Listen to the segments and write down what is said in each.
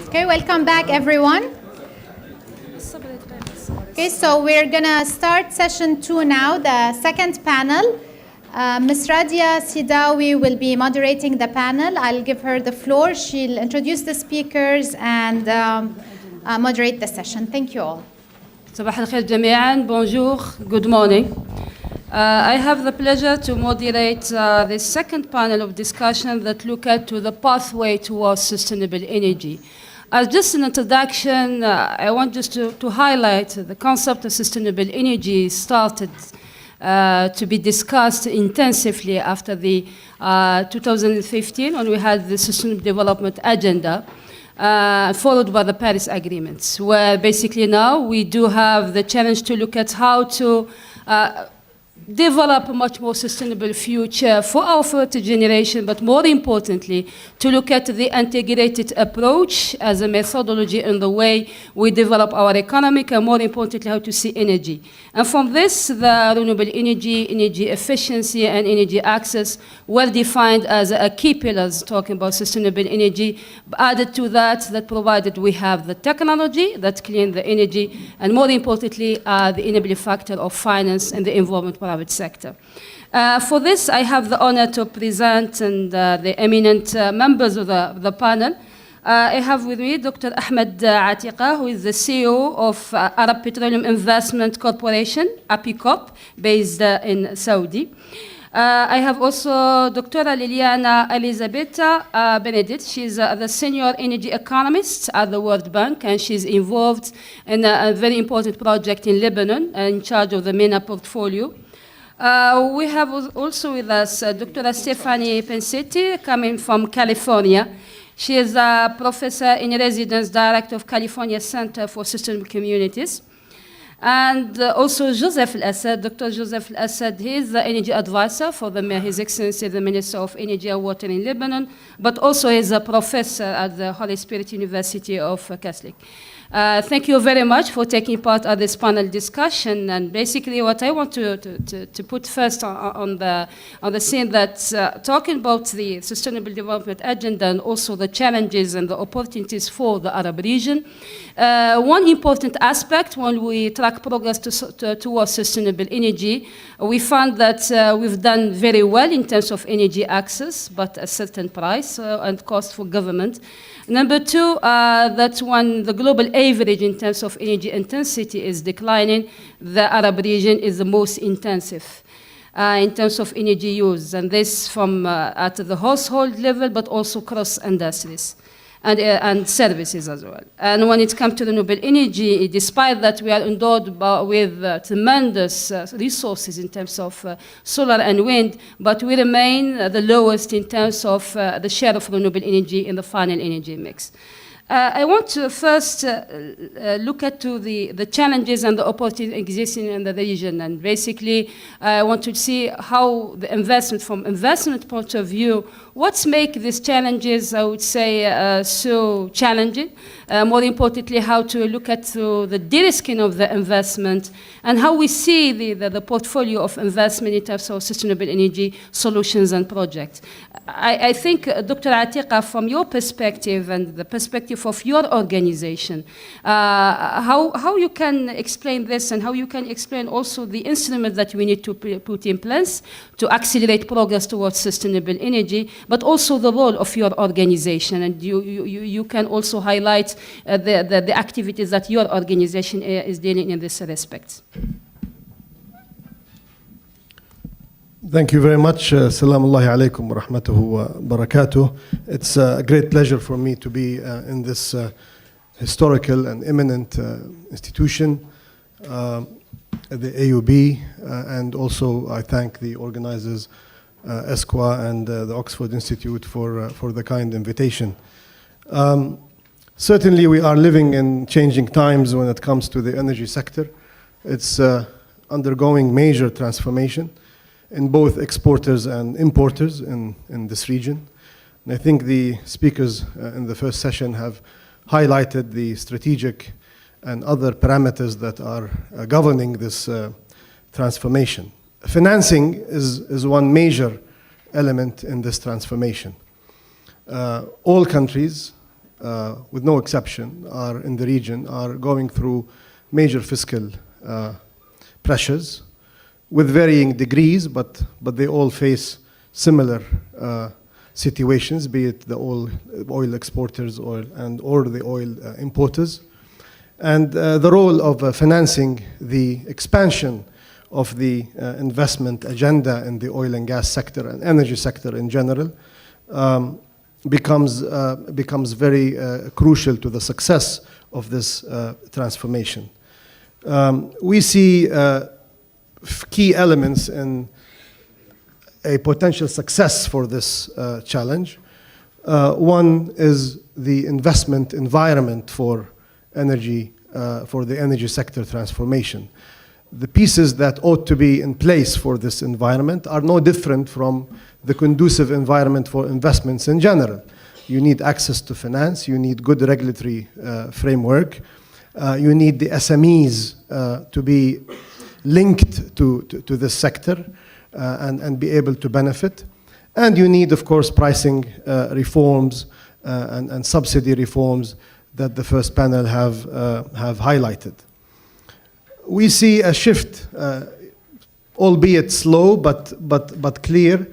Okay, welcome back, everyone. Okay, so we're gonna start session 2 now, the second panel. Ms. Radia Sidawi will be moderating the panel. I'll give her the floor. She'll introduce the speakers and moderate the session. Thank you all. صباح الخير جميعاً. Bonjour. Good morning. I have the pleasure to moderate the second panel of discussion that look at the pathway towards sustainable energy. As just an introduction, I want just to highlight the concept of sustainable energy started to be discussed intensively after the 2015 when we had the Sustainable Development Agenda, followed by the Paris Agreements, where basically now we do have the challenge to look at how to develop a much more sustainable future for our future generation, but more importantly, to look at the integrated approach as a methodology in the way we develop our economic, and more importantly, how to see energy. And from this, the renewable energy, energy efficiency, and energy access were defined as a key pillars talking about sustainable energy. Added to that, that provided we have the technology that clean the energy, and more importantly, the enabling factor of finance and the environment private sector. For this, I have the honor to present and the eminent members of the panel. I have with me Dr. Ahmed Atiqa, who is the CEO of Arab Petroleum Investment Corporation, APICOP, based in Saudi. I have also Dr. Liliana Elisabetta Benedict. She's the senior energy economist at the World Bank, and she's involved in a very important project in Lebanon, in charge of the MENA portfolio. We have also with us Dr. Stephanie Pensetti, coming from California. She is a professor in residence director of California Center for Sustainable Communities. And also Joseph Al-Assad, Dr. Joseph Al-Assad, he is the energy advisor for His Excellency, the Minister of Energy and Water in Lebanon, but also is a professor at the Holy Spirit University of Catholic. Thank you very much for taking part of this panel discussion. And basically what I want to put first on the scene that talking about the Sustainable Development Agenda and also the challenges and the opportunities for the Arab region. One important aspect when we track progress towards sustainable energy, we found that we've done very well in terms of energy access, but at a certain price and cost for government. Number two, that when the global average in terms of energy intensity is declining, the Arab region is the most intensive in terms of energy use, and this from at the household level, but also cross industries and services as well. And when it comes to renewable energy, despite that we are endowed with tremendous resources in terms of solar and wind, but we remain the lowest in terms of the share of renewable energy in the final energy mix. I want to first look at the challenges and the opportunities existing in the region, and basically I want to see how the investment, from investment point of view, what's make these challenges, I would say, so challenging. More importantly, how to look at the de-risking of the investment and how we see the portfolio of investment in terms of sustainable energy solutions and projects. I think, Dr. Atiqa, from your perspective and the perspective of your organization, how you can explain this and how you can explain also the instruments that we need to put in place to accelerate progress towards sustainable energy, but also the role of your organization. And you can also highlight the activities that your organization is dealing in this respect. Thank you very much. Assalamu alaikum wa rahmatuhu wa barakatuh. It's a great pleasure for me to be in this historical and eminent institution, the AUB, and also I thank the organizers, ESQA and the Oxford Institute for the kind invitation. Certainly we are living in changing times when it comes to the energy sector. It's undergoing major transformation in both exporters and importers in this region. And I think the speakers in the first session have highlighted the strategic and other parameters that are governing this transformation. Financing is one major element in this transformation. All countries with no exception, are in the region, are going through major fiscal pressures with varying degrees, but they all face similar situations, be it the oil exporters or the oil importers. And the role of financing the expansion of the investment agenda in the oil and gas sector and energy sector in general becomes very crucial to the success of this transformation. We see key elements in a potential success for this challenge. One is the investment environment for the energy sector transformation. The pieces that ought to be in place for this environment are no different from the conducive environment for investments in general. You need access to finance, you need good regulatory framework, you need the SMEs to be linked to this sector and be able to benefit. And you need, of course, pricing reforms and subsidy reforms that the first panel have highlighted. We see a shift, albeit slow but clear,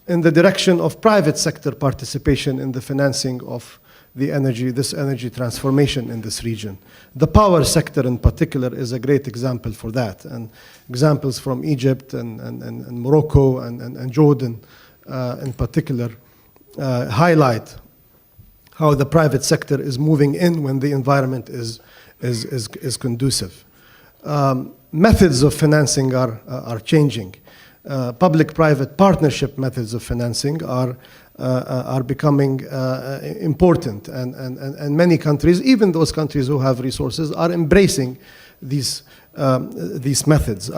in the direction of private sector participation in the financing of this energy transformation in this region. The power sector in particular is a great example for that, and examples from Egypt and Morocco and Jordan in particular highlight how the private sector is moving in when the environment is conducive. Methods of financing are changing. Public-private partnership methods of financing are becoming important, and many countries, even those countries who have resources, are embracing these methods.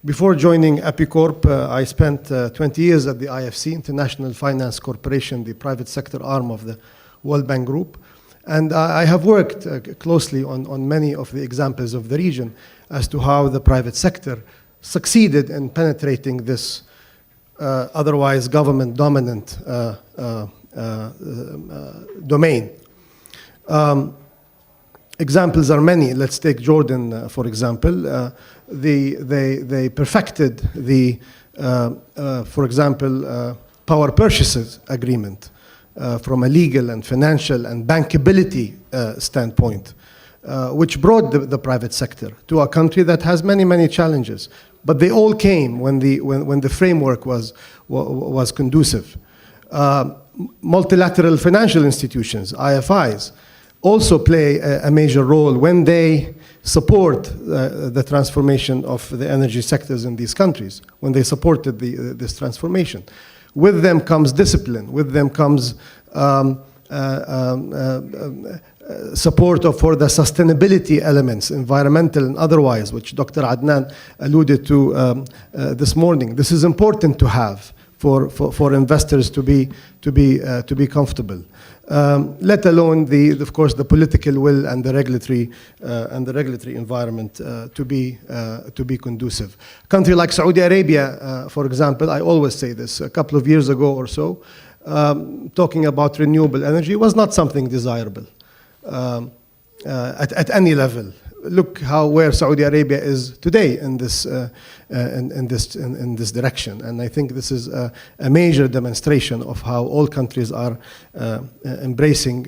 Before joining Epicorp, I spent 20 years at the IFC, International Finance Corporation, the private sector arm of the World Bank Group. And I have worked closely on many of the examples of the region as to how the private sector succeeded in penetrating this otherwise government-dominant domain. Examples are many. Let's take Jordan, for example. They perfected the, for example, power purchases agreement from a legal and financial and bankability standpoint, which brought the private sector to a country that has many, many challenges. But they all came when the framework was conducive. Multilateral financial institutions, IFIs, also play a major role when they support the transformation of the energy sectors in these countries, when they supported this transformation. With them comes discipline, with them comes support for the sustainability elements, environmental and otherwise, which Dr. Adnan alluded to this morning. This is important to have for investors to be comfortable. Let alone of course the political will and the regulatory environment to be conducive. A country like Saudi Arabia, for example, I always say this, a couple of years ago or so, talking about renewable energy was not something desirable at any level. Look where Saudi Arabia is today in this direction, and I think this is a major demonstration of how all countries are embracing,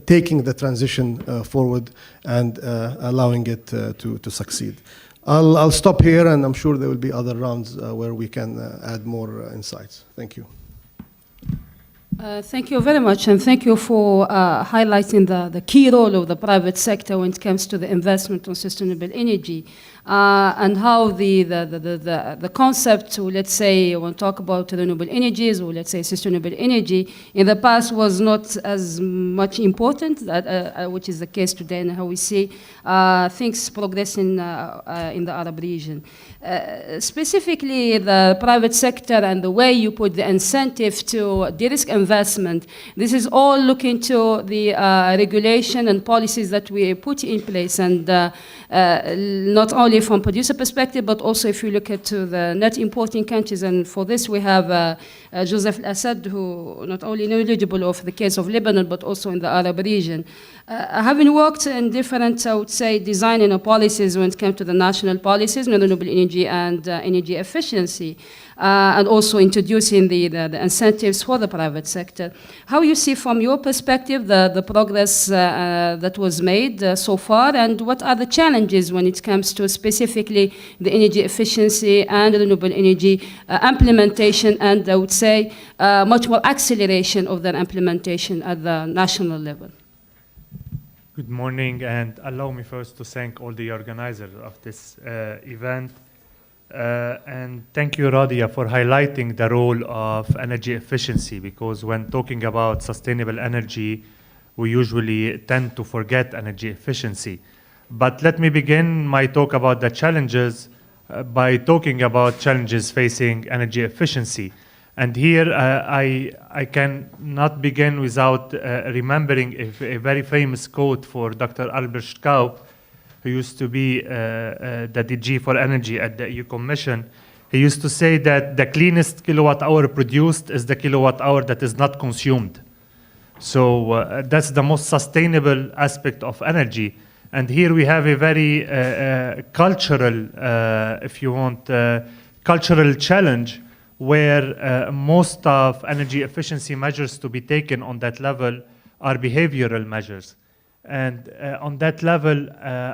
taking the transition forward and allowing it to succeed. I'll stop here, and I'm sure there will be other rounds where we can add more insights. Thank you. Thank you very much, and thank you for highlighting the key role of the private sector when it comes to the investment on sustainable energy, and how the concept, let's say, when we talk about renewable energies, or let's say sustainable energy, in the past was not as much important, which is the case today, and how we see things progressing in the Arab region. Specifically, the private sector and the way you put the incentive to de-risk investment, this is all looking to the regulation and policies that we put in place, and not only only from producer perspective, but also if you look at the net importing countries, and for this we have Joseph Assad, who not only knowledgeable of the case of Lebanon, but also in the Arab region. Having worked in different, I would say, designing policies when it came to the national policies, renewable energy and energy efficiency, and also introducing the incentives for the private sector. How you see from your perspective the progress that was made so far, and what are the challenges when it comes to specifically the energy efficiency and renewable energy implementation, and I would say much more acceleration of their implementation at the national level? Good morning, and allow me first to thank all the organizers of this event. And thank you, Radia, for highlighting the role of energy efficiency, because when talking about sustainable energy, we usually tend to forget energy efficiency. But let me begin my talk about the challenges by talking about challenges facing energy efficiency. And here I cannot begin without remembering a very famous quote for Dr. Albert Schkaup, who used to be the DG for energy at the EU Commission. He used to say that the cleanest kilowatt hour produced is the kilowatt hour that is not consumed. So that's the most sustainable aspect of energy. And here we have a very cultural, if you want, cultural challenge, where most of energy efficiency measures to be taken on that level are behavioral measures. And on that level,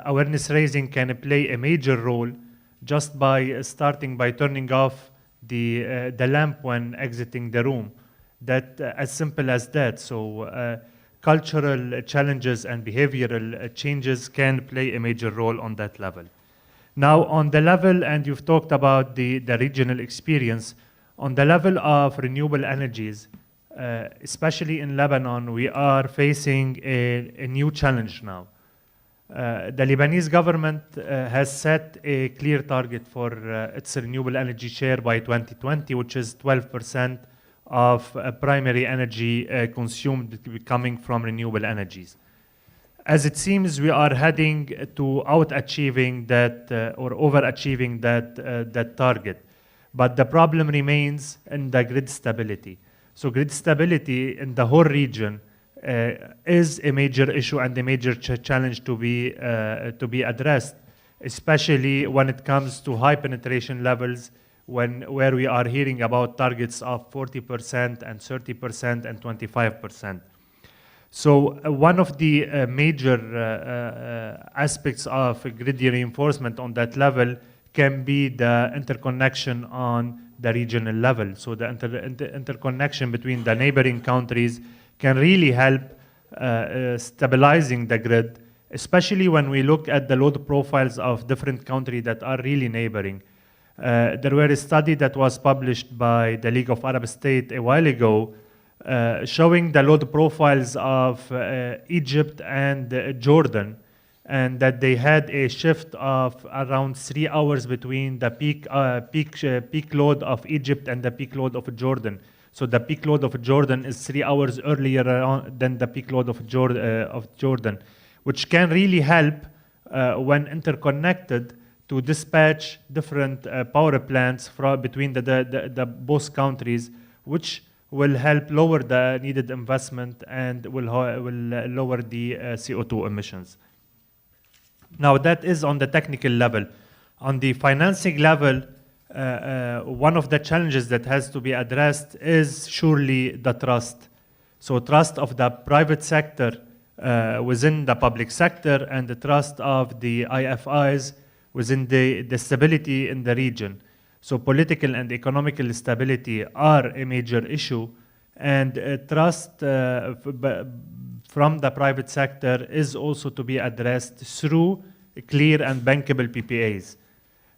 awareness raising can play a major role just by starting by turning off the lamp when exiting the room. That as simple as that. So cultural challenges and behavioral changes can play a major role on that level. Now on the level, and you've talked about the regional experience, on the level of renewable energies, especially in Lebanon, we are facing a new challenge now. The Lebanese government has set a clear target for its renewable energy share by 2020, which is 12% of primary energy consumed coming from renewable energies. As it seems, we are heading to out-achieving that or overachieving that target. But the problem remains in the grid stability. So grid stability in the whole region is a major issue and a major challenge to be addressed, especially when it comes to high penetration levels, where we are hearing about targets of 40% and 30% and 25%. So one of the major aspects of grid reinforcement on that level can be the interconnection on the regional level. So the interconnection between the neighboring countries can really help stabilizing the grid, especially when we look at the load profiles of different countries that are really neighboring. There were a study that was published by the League of Arab States a while ago showing the load profiles of Egypt and Jordan, and that they had a shift of around 3 hours between the peak load of Egypt and the peak load of Jordan. So the peak load of Jordan is 3 hours earlier than the peak load of Jordan, which can really help when interconnected to dispatch different power plants between the both countries, which will help lower the needed investment and will lower the CO2 emissions. Now that is on the technical level. On the financing level, one of the challenges that has to be addressed is surely the trust. So trust of the private sector within the public sector and the trust of the IFIs within the stability in the region. So political and economical stability are a major issue, and trust from the private sector is also to be addressed through clear and bankable PPAs.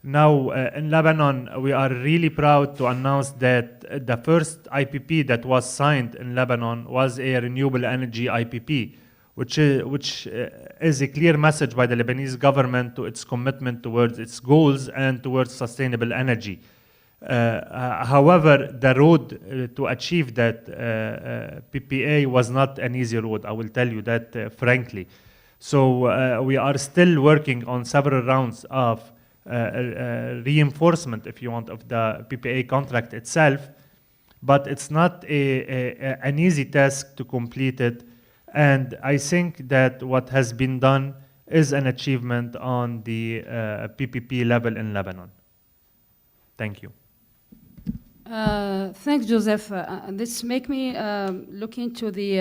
Now, in Lebanon, we are really proud to announce that the first IPP that was signed in Lebanon was a renewable energy IPP, which is a clear message by the Lebanese government to its commitment towards its goals and towards sustainable energy. However, the road to achieve that PPA was not an easy road, I will tell you that frankly. So we are still working on several rounds of reinforcement, if you want, of the PPA contract itself. But it's not an easy task to complete it. And I think that what has been done is an achievement on the PPP level in Lebanon. Thank you. Thanks, Joseph. This make me look into the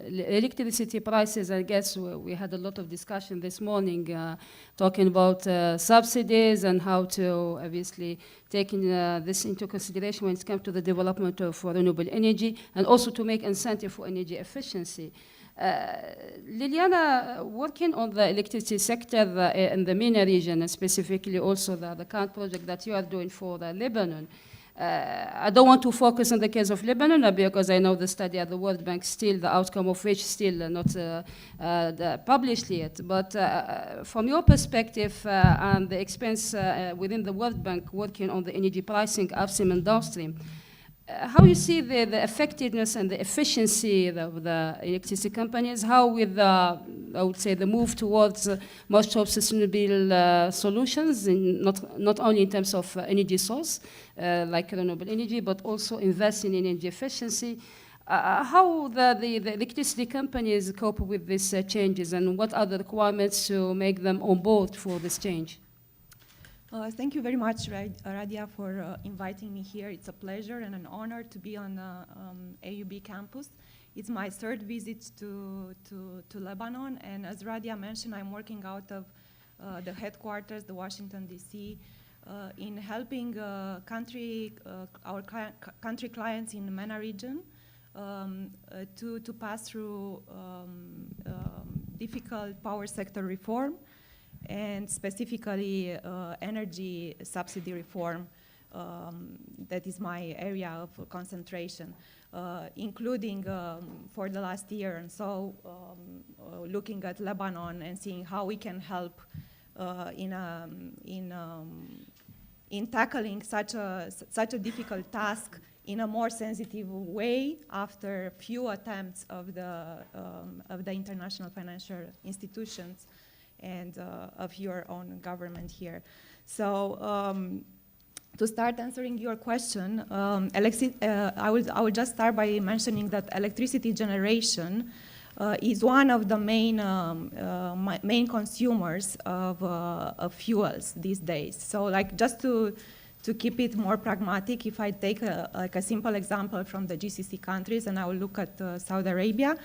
electricity prices. I guess we had a lot of discussion this morning talking about subsidies and how to obviously take this into consideration when it comes to the development of renewable energy, and also to make incentive for energy efficiency. Liliana, working on the electricity sector in the MENA region, and specifically also the current project that you are doing for Lebanon, I don't want to focus on the case of Lebanon because I know the study at the World Bank still, the outcome of which still not published yet. But from your perspective and the experience within the World Bank working on the energy pricing upstream and downstream, how you see the effectiveness and the efficiency of the electricity companies? How with I would say the move towards much of sustainable solutions, not only in terms of energy source, like renewable energy, but also investing in energy efficiency. How the electricity companies cope with these changes, and what are the requirements to make them on board for this change? Thank you very much, Radia, for inviting me here. It's a pleasure and an honor to be on AUB campus. It's my third visit to Lebanon, and as Radia mentioned, I'm working out of the headquarters, the Washington, D.C., in helping our country clients in the MENA region to pass through difficult power sector reform, and specifically energy subsidy reform. That is my area of concentration, including for the last year and so looking at Lebanon and seeing how we can help in tackling such a difficult task in a more sensitive way after few attempts of the international financial institutions and of your own government here. So to start answering your question, I will just start by mentioning that electricity generation is one of the main consumers of fuels these days. So like just to keep it more pragmatic, if I take a simple example from the GCC countries, and I will look at Saudi Arabia,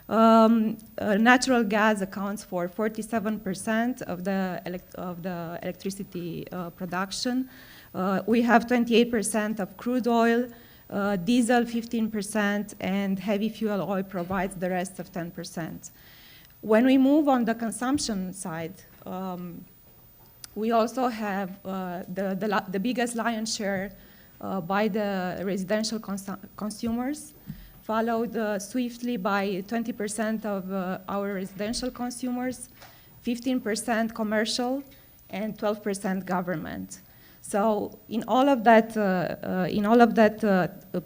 natural gas accounts for 47% of the electricity production. We have 28% of crude oil, diesel 15%, and heavy fuel oil provides the rest of 10%. When we move on the consumption side, we also have the biggest lion's share by the residential consumers, followed swiftly by 20% of our residential consumers, 15% commercial, and 12% government. So in all of that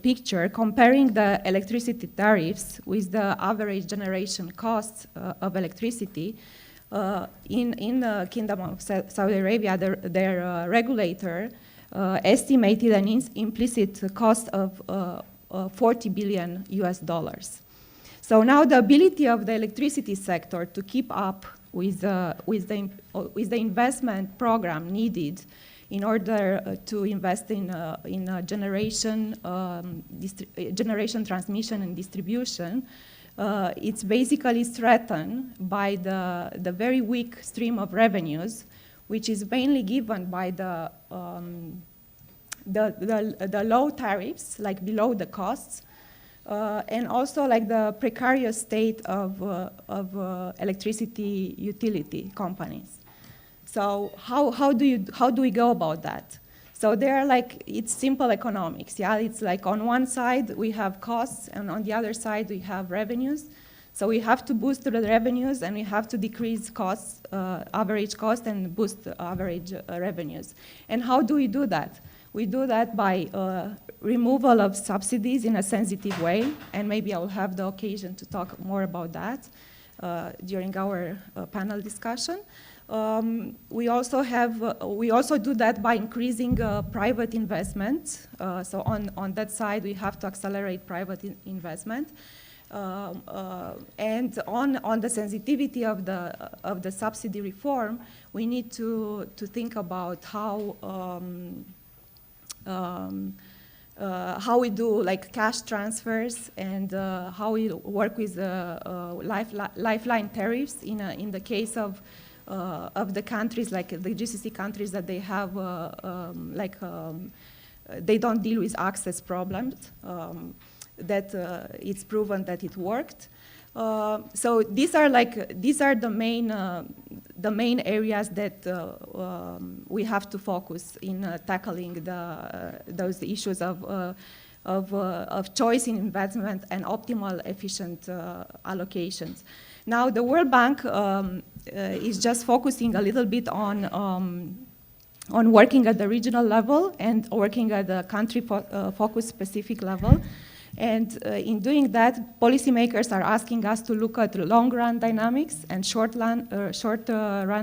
picture, comparing the electricity tariffs with the average generation costs of electricity, in the Kingdom of Saudi Arabia, their regulator estimated an implicit cost of $40 billion US. So now the ability of the electricity sector to keep up with the investment program needed in order to invest in generation, transmission, and distribution, it's basically threatened by the very weak stream of revenues, which is mainly given by the low tariffs, like below the costs, and also like the precarious state of electricity utility companies. So how do we go about that? So it's simple economics, yeah? It's like on one side we have costs, and on the other side we have revenues. So we have to boost the revenues, and we have to decrease costs, average cost, and boost the average revenues. And how do we do that? We do that by removal of subsidies in a sensitive way, and maybe I will have the occasion to talk more about that. during our panel discussion. We also do that by increasing private investment. So on that side, we have to accelerate private investment. And on the sensitivity of the subsidy reform, we need to think about how we do like cash transfers and how we work with lifeline tariffs in the case of the countries, like the GCC countries, that they have they don't deal with access problems. That it's proven that it worked. So these are the main areas that we have to focus in tackling those issues of choice in investment and optimal efficient allocations. Now the World Bank is just focusing a little bit on working at the regional level and working at the country focus specific level. And in doing that, policymakers are asking us to look at long-run dynamics and short-run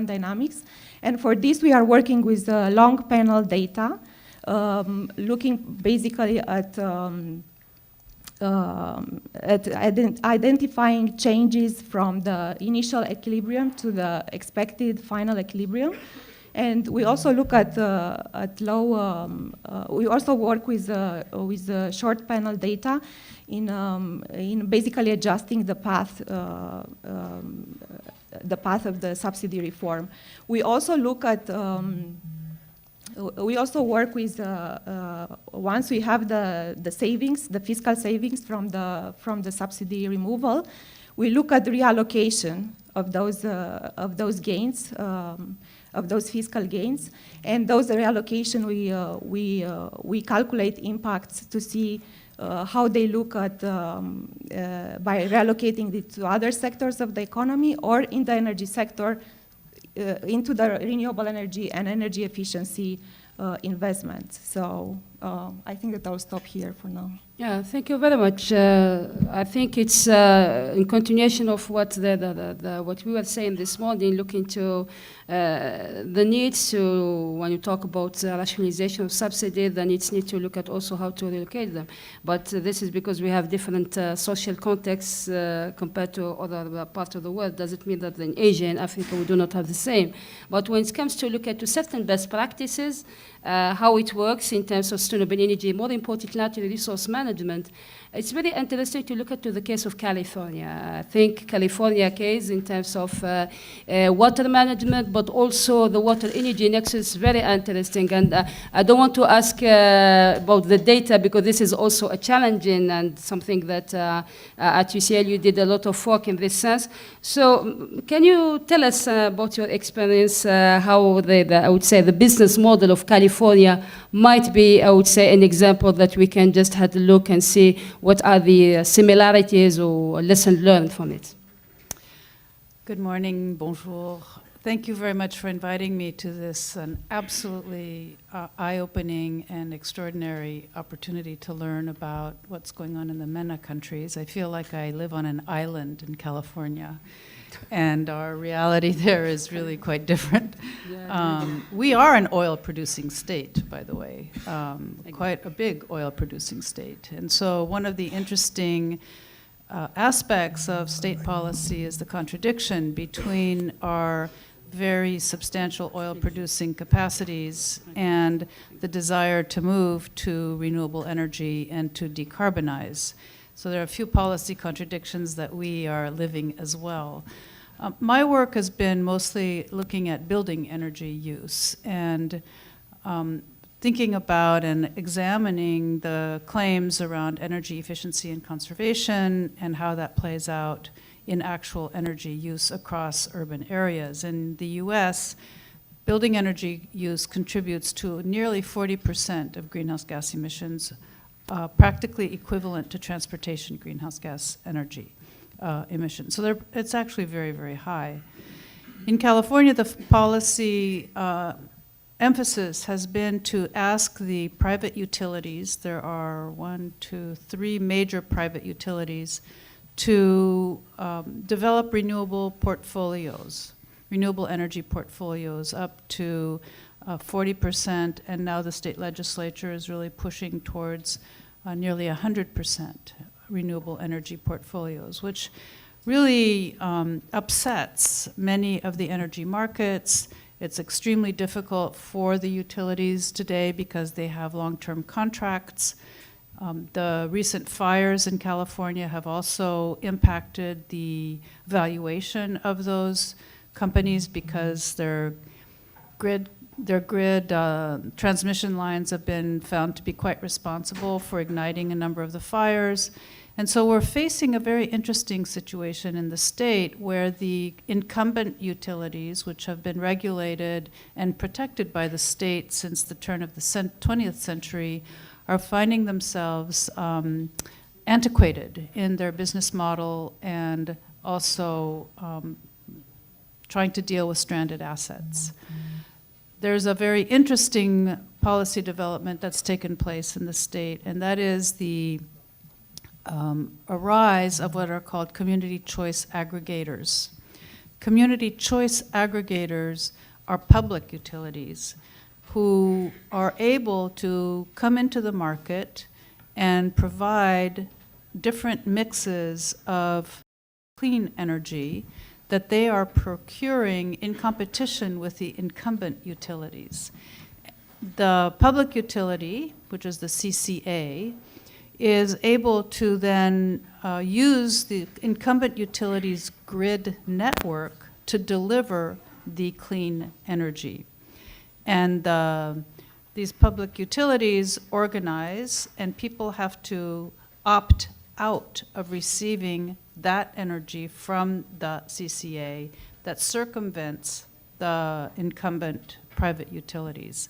dynamics. And for this, we are working with long panel data, looking basically at identifying changes from the initial equilibrium to the expected final equilibrium. And we also look at low. We also work with short panel data in basically adjusting the path of the subsidy reform. We also look at. We also work with once we have the savings, the fiscal savings from the subsidy removal, we look at reallocation of those gains. Of those fiscal gains, and those reallocation we calculate impacts to see how they look at by reallocating it to other sectors of the economy or in the energy sector into the renewable energy and energy efficiency investments. So I think that I'll stop here for now. Yeah, thank you very much. I think it's in continuation of what what we were saying this morning, looking to the needs to, when you talk about rationalization of subsidy, the needs need to look at also how to relocate them. But this is because we have different social contexts compared to other parts of the world. Does it mean that in Asia and Africa we do not have the same? But when it comes to look at certain best practices, how it works in terms of sustainable energy, more importantly, natural resource management, it's very interesting to look at the case of California. I think California case in terms of water management, but also the water energy nexus is very interesting. And I don't want to ask about the data because this is also a challenging and something that at UCL you did a lot of work in this sense. So can you tell us about your experience, how I would say the business model of California might be, I would say, an example that we can just have a look and see what are the similarities or lessons learned from it? Good morning, bonjour. Thank you very much for inviting me to this an absolutely eye-opening and extraordinary opportunity to learn about what's going on in the MENA countries. I feel like I live on an island in California, and our reality there is really quite different. We are an oil-producing state, by the way, quite a big oil-producing state. And so one of the interesting aspects of state policy is the contradiction between our very substantial oil-producing capacities and the desire to move to renewable energy and to decarbonize. So there are a few policy contradictions that we are living as well. My work has been mostly looking at building energy use and thinking about and examining the claims around energy efficiency and conservation and how that plays out in actual energy use across urban areas. In the US, building energy use contributes to nearly 40% of greenhouse gas emissions, practically equivalent to transportation greenhouse gas energy emissions. So it's actually very, very high. In California, the policy emphasis has been to ask the private utilities, there are 3 major private utilities, to develop renewable energy portfolios up to 40%, and now the state legislature is really pushing towards nearly 100% renewable energy portfolios, which really upsets many of the energy markets. It's extremely difficult for the utilities today because they have long-term contracts. The recent fires in California have also impacted the valuation of those companies because their grid transmission lines have been found to be quite responsible for igniting a number of the fires. And so we're facing a very interesting situation in the state where the incumbent utilities, which have been regulated and protected by the state since the turn of the 20th century, are finding themselves antiquated in their business model and also trying to deal with stranded assets. There's a very interesting policy development that's taken place in the state, and that is the a rise of what are called community choice aggregators. Community choice aggregators are public utilities who are able to come into the market and provide different mixes of clean energy that they are procuring in competition with the incumbent utilities. The public utility, which is the CCA, is able to then use the incumbent utility's grid network to deliver the clean energy. And these public utilities organize, and people have to opt out of receiving that energy from the CCA that circumvents the incumbent private utilities.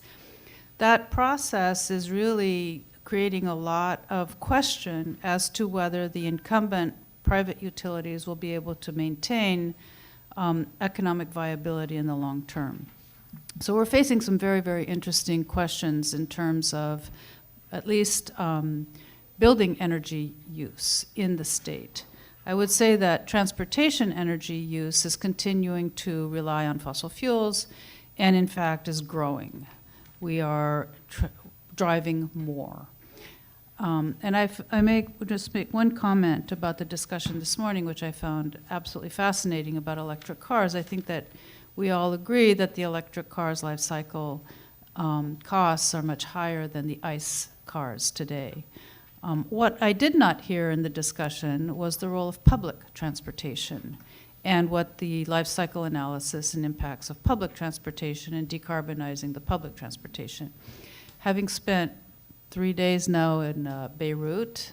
That process is really creating a lot of question as to whether the incumbent private utilities will be able to maintain economic viability in the long term. So we're facing some very, very interesting questions in terms of at least building energy use in the state. I would say that transportation energy use is continuing to rely on fossil fuels and in fact is growing. We are driving more. And I may just make one comment about the discussion this morning, which I found absolutely fascinating about electric cars. I think that we all agree that the electric car's life cycle costs are much higher than the ICE cars today. What I did not hear in the discussion was the role of public transportation and what the life cycle analysis and impacts of public transportation and decarbonizing the public transportation. Having spent 3 days now in Beirut,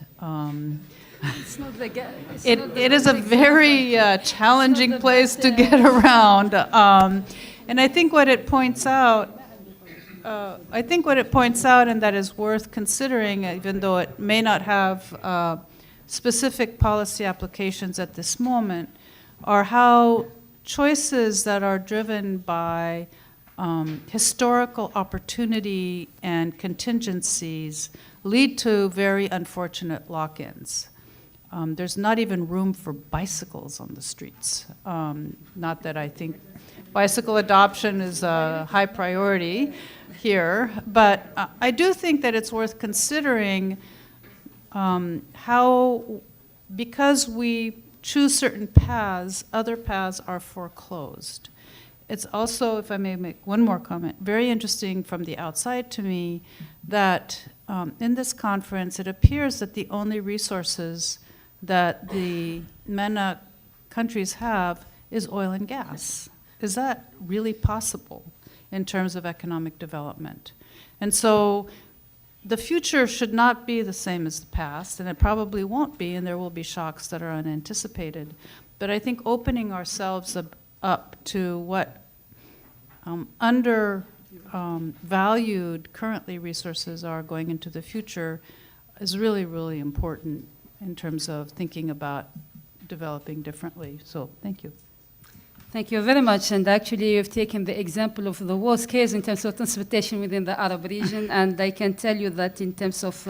it is a very challenging place to get around. And I think what it points out, and that is worth considering, even though it may not have specific policy applications at this moment, are how choices that are driven by historical opportunity and contingencies lead to very unfortunate lock-ins. There's not even room for bicycles on the streets. Not that I think bicycle adoption is a high priority here, but I do think that it's worth considering how, because we choose certain paths, other paths are foreclosed. It's also, if I may make one more comment, very interesting from the outside to me that in this conference it appears that the only resources that the MENA countries have is oil and gas. Is that really possible in terms of economic development? And so the future should not be the same as the past, and it probably won't be, and there will be shocks that are unanticipated. But I think opening ourselves up to what undervalued currently resources are going into the future is really, really important in terms of thinking about developing differently. So thank you. Thank you very much. And actually, you've taken the example of the worst case in terms of transportation within the Arab region. And I can tell you that in terms of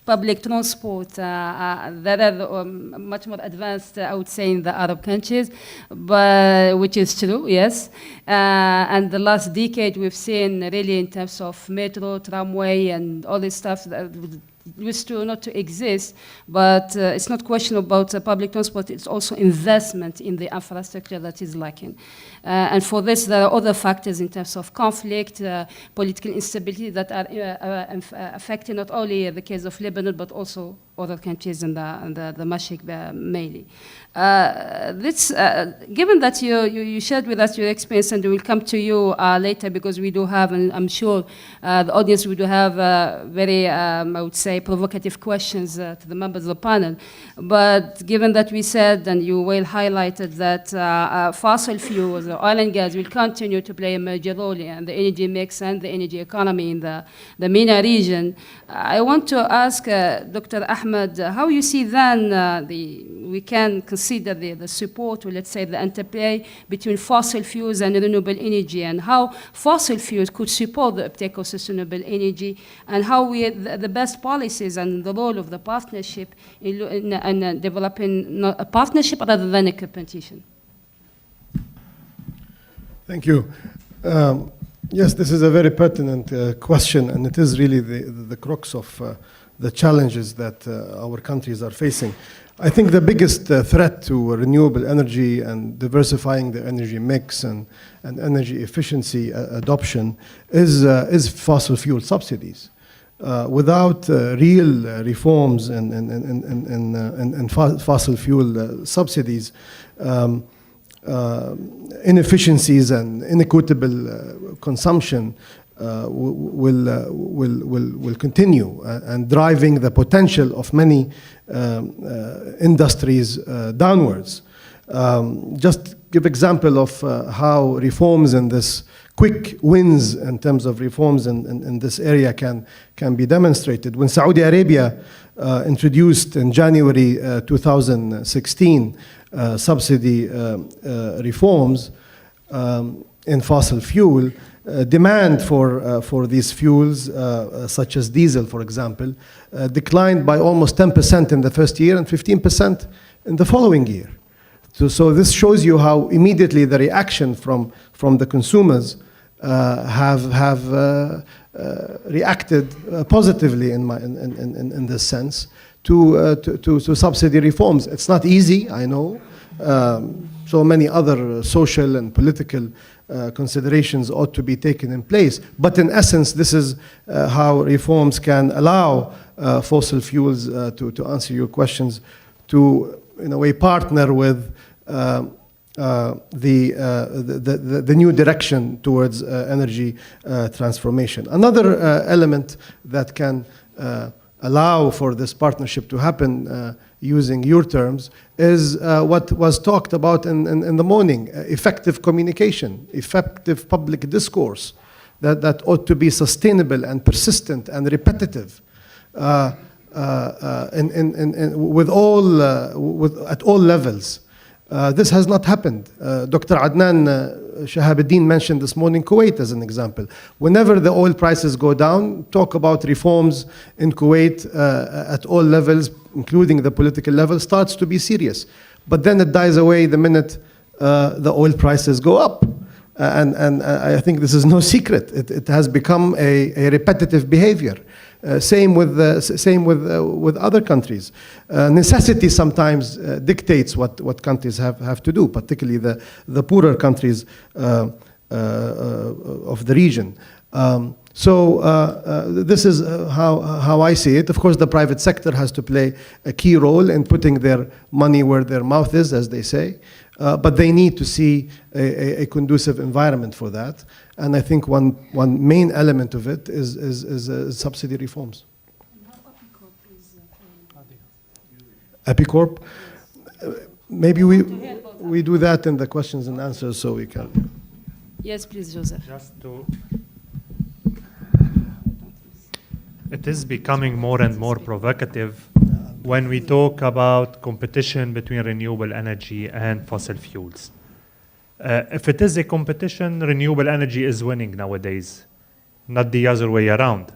public transport, there are much more advanced, I would say, in the Arab countries, but, which is true, yes. And the last decade, we've seen really in terms of metro, tramway, and all this stuff that used to not to exist, but it's not question about public transport, it's also investment in the infrastructure that is lacking. And for this, there are other factors in terms of conflict, political instability that are affecting not only the case of Lebanon, but also other countries in the Mashriq mainly. Given that you shared with us your experience, and we will come to you later because we do have, and I'm sure the audience we do have very, I would say, provocative questions to the members of the panel. But given that we said, and you well highlighted, that fossil fuels, oil and gas will continue to play a major role in the energy mix and the energy economy in the MENA region, I want to ask Dr. Ahmed, how you see then we can consider the support, or let's say the interplay between fossil fuels and renewable energy, and how fossil fuels could support the uptake of sustainable energy, and how the best policies and the role of the partnership in developing a partnership rather than a competition. Thank you. Yes, this is a very pertinent question, and it is really the crux of the challenges that our countries are facing. I think the biggest threat to renewable energy and diversifying the energy mix and energy efficiency adoption is fossil fuel subsidies. Without real reforms in fossil fuel subsidies, inefficiencies and inequitable consumption will continue and driving the potential of many industries downwards. Just give example of how reforms in this quick wins in terms of reforms in this area can be demonstrated. When Saudi Arabia introduced in January 2016 subsidy reforms in fossil fuel, demand for these fuels, such as diesel, for example, declined by almost 10% in the first year and 15% in the following year. So this shows you how immediately the reaction from the consumers have reacted positively in this sense to subsidy reforms. It's not easy, I know. So many other social and political considerations ought to be taken in place. But in essence, this is how reforms can allow fossil fuels, to answer your questions, to, in a way, partner with the new direction towards energy transformation. Another element that can allow for this partnership to happen, using your terms, is what was talked about in the morning: effective communication, effective public discourse that ought to be sustainable and persistent and repetitive at all levels. This has not happened. Dr. Adnan Shahabuddin mentioned this morning Kuwait as an example. Whenever the oil prices go down, talk about reforms in Kuwait at all levels, including the political level, starts to be serious. But then it dies away the minute the oil prices go up. And I think this is no secret. It has become a repetitive behavior. Same with other countries. Necessity sometimes dictates what countries have to do, particularly the poorer countries of the region. This is how I see it. Of course, the private sector has to play a key role in putting their money where their mouth is, as they say. But they need to see a conducive environment for that. And I think one main element of it is subsidy reforms. EpiCorp? Maybe we do that in the questions and answers, so we can. Yes, please, Joseph. It is becoming more and more provocative when we talk about competition between renewable energy and fossil fuels. If it is a competition, renewable energy is winning nowadays, not the other way around.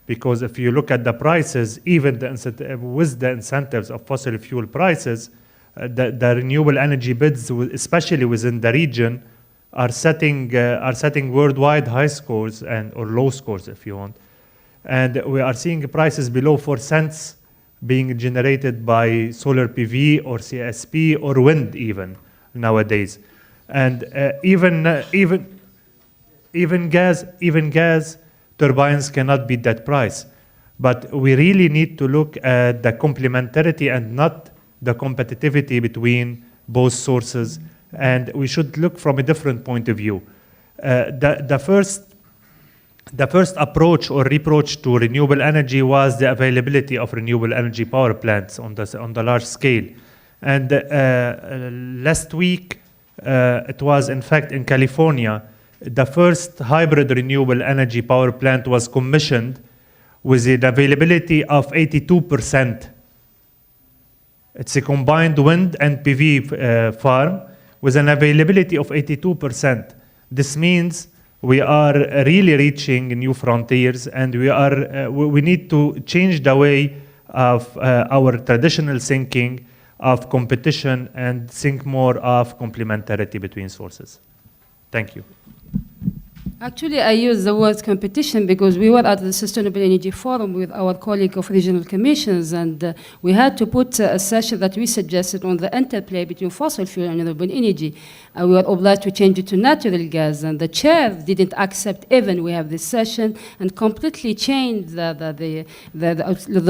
Because if you look at the prices, even with the incentives of fossil fuel prices, the renewable energy bids, especially within the region, are setting worldwide high scores or low scores, if you want. And we are seeing prices below 4 cents being generated by solar PV or CSP or wind even nowadays. And even gas turbines cannot beat that price. But we really need to look at the complementarity and not the competitivity between both sources. And we should look from a different point of view. The first approach or reproach to renewable energy was the availability of renewable energy power plants on the large scale. And last week, it was in fact in California, the first hybrid renewable energy power plant was commissioned with an availability of 82%. It's a combined wind and PV farm with an availability of 82%. This means we are really reaching new frontiers, and we need to change the way of our traditional thinking of competition and think more of complementarity between sources. Thank you. Actually, I use the word competition because we were at the Sustainable Energy Forum with our colleague of regional commissions, and we had to put a session that we suggested on the interplay between fossil fuel and renewable energy. We were obliged to change it to natural gas, and the chair didn't accept even we have this session and completely changed the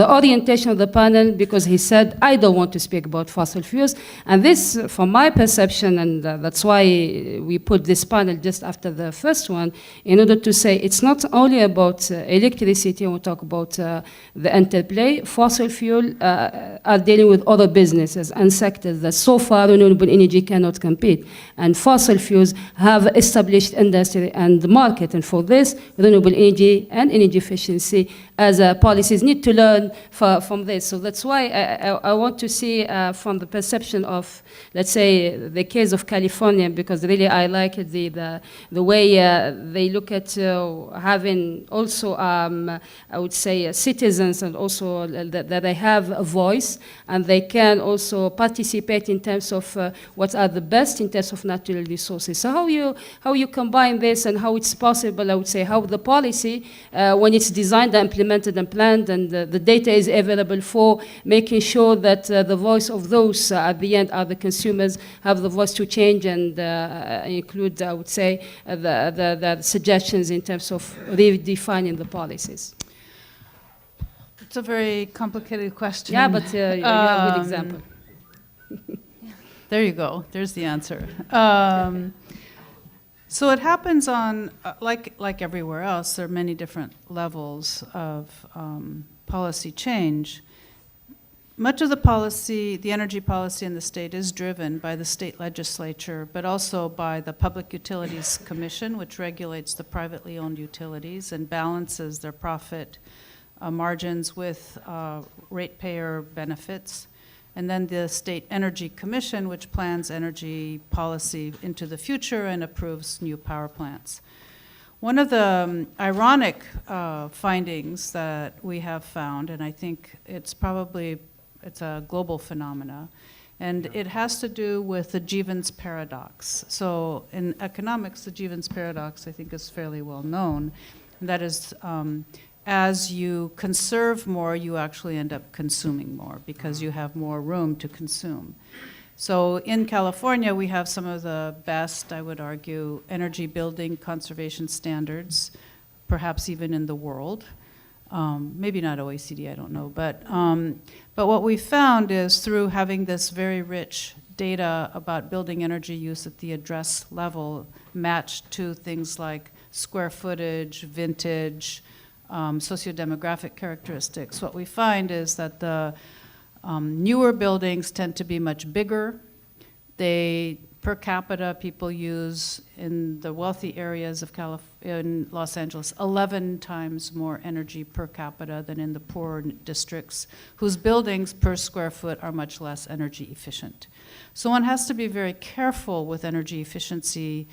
orientation of the panel because he said, I don't want to speak about fossil fuels. And this, from my perception, and that's why we put this panel just after the first one, in order to say it's not only about electricity, when we talk about the interplay, fossil fuel are dealing with other businesses and sectors that so far renewable energy cannot compete. And fossil fuels have established industry and market. And for this, renewable energy and energy efficiency as policies need to learn from this. So that's why I want to see from the perception of, let's say, the case of California, because really I like it, the way they look at having also, I would say, citizens, and also that they have a voice, and they can also participate in terms of what are the best in terms of natural resources. So how you combine this and how it's possible, I would say, how the policy, when it's designed and implemented and planned, and the data is available for making sure that the voice of those at the end are the consumers, have the voice to change and include, I would say, the suggestions in terms of redefining the policies. It's a very complicated question. Yeah, but you have a good example. There you go. There's the answer. So it happens on, like everywhere else, there are many different levels of policy change. Much of the policy, the energy policy in the state, is driven by the state legislature, but also by the Public Utilities Commission, which regulates the privately owned utilities and balances their profit margins with ratepayer benefits. And then the State Energy Commission, which plans energy policy into the future and approves new power plants. One of the ironic findings that we have found, and I think it's a global phenomena, and it has to do with the Jevons paradox. So in economics, the Jevons paradox, I think, is fairly well known. And that is, as you conserve more, you actually end up consuming more because you have more room to consume. So in California, we have some of the best, I would argue, energy building conservation standards, perhaps even in the world. Maybe not OECD, I don't know. But what we found is through having this very rich data about building energy use at the address level matched to things like square footage, vintage, sociodemographic characteristics, what we find is that the newer buildings tend to be much bigger. They Per capita, people use, in the wealthy areas of in Los Angeles, 11 times more energy per capita than in the poorer districts, whose buildings per square foot are much less energy efficient. So one has to be very careful with energy efficiency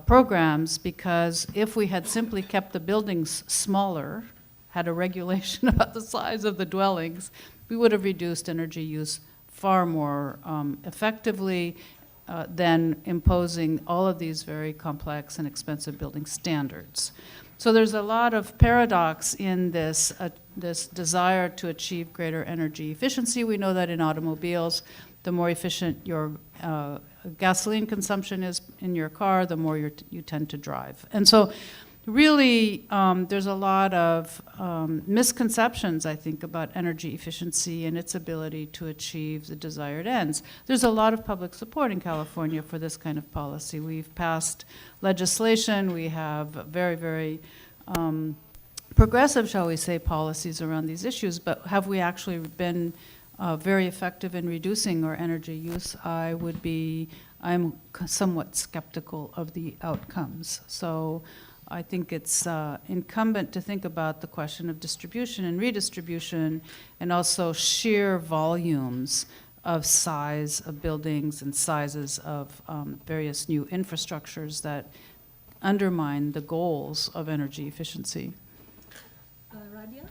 programs, because if we had simply kept the buildings smaller, had a regulation about the size of the dwellings, we would have reduced energy use far more effectively than imposing all of these very complex and expensive building standards. So there's a lot of paradox in this, this desire to achieve greater energy efficiency. We know that in automobiles, the more efficient your gasoline consumption is in your car, the more you tend to drive. And so really, there's a lot of misconceptions, I think, about energy efficiency and its ability to achieve the desired ends. There's a lot of public support in California for this kind of policy. We've passed legislation. We have very, very progressive, shall we say, policies around these issues. But have we actually been very effective in reducing our energy use? I'm somewhat skeptical of the outcomes. So I think it's incumbent to think about the question of distribution and redistribution, and also sheer volumes of size of buildings and sizes of various new infrastructures that undermine the goals of energy efficiency. Radia?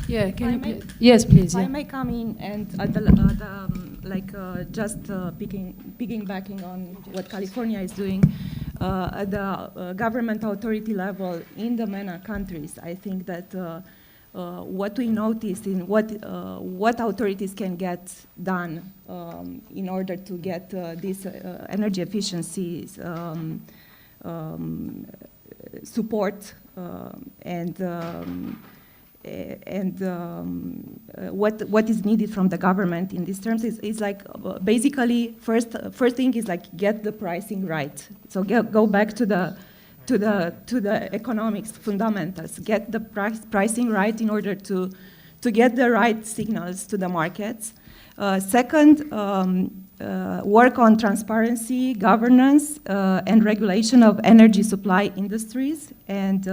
Yeah, can you If I may- please? Yes, please. If I Yeah. may come in and just piggybacking on what California is doing at the government authority level in the MENA countries, I think that what we noticed in what authorities can get done in order to get these energy efficiencies support what is needed from the government in these terms is like basically first thing is like get the pricing right. So go back to the economics fundamentals. Get the pricing right in order to get the right signals to the markets. Second, work on transparency, governance, and regulation of energy supply industries, and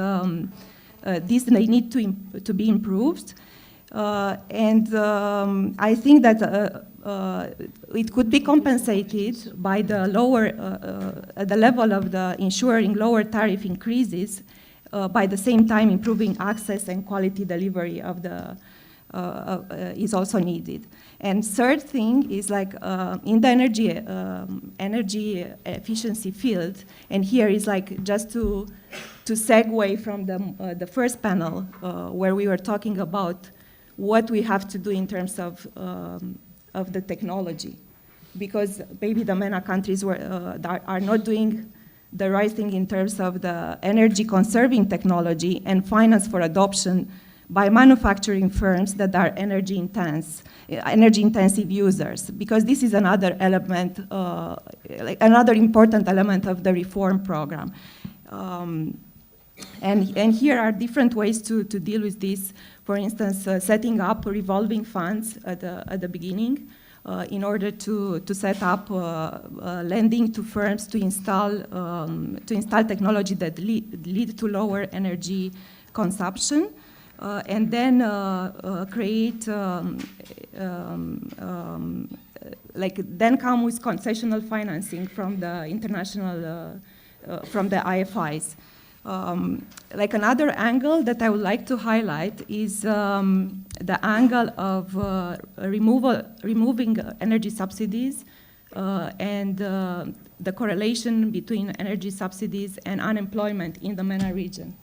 these they need to be improved. I think that it could be compensated by the lower, at the level of the ensuring lower tariff increases, by the same time improving access and quality delivery of the is also needed. And third thing is like in the energy efficiency field, and here is like just to segue from the first panel where we were talking about what we have to do in terms of the technology, because maybe the MENA countries are not doing the right thing in terms of the energy conserving technology and finance for adoption by manufacturing firms that are energy intensive users, because this is another element, another important element of the reform program. And here are different ways to deal with this. For instance, setting up revolving funds at the beginning in order to set up lending to firms to install technology that lead to lower energy consumption. And then create, then come with concessional financing from the international, from the IFIs. Like another angle that I would like to highlight is the angle of removing energy subsidies and the correlation between energy subsidies and unemployment in the MENA region.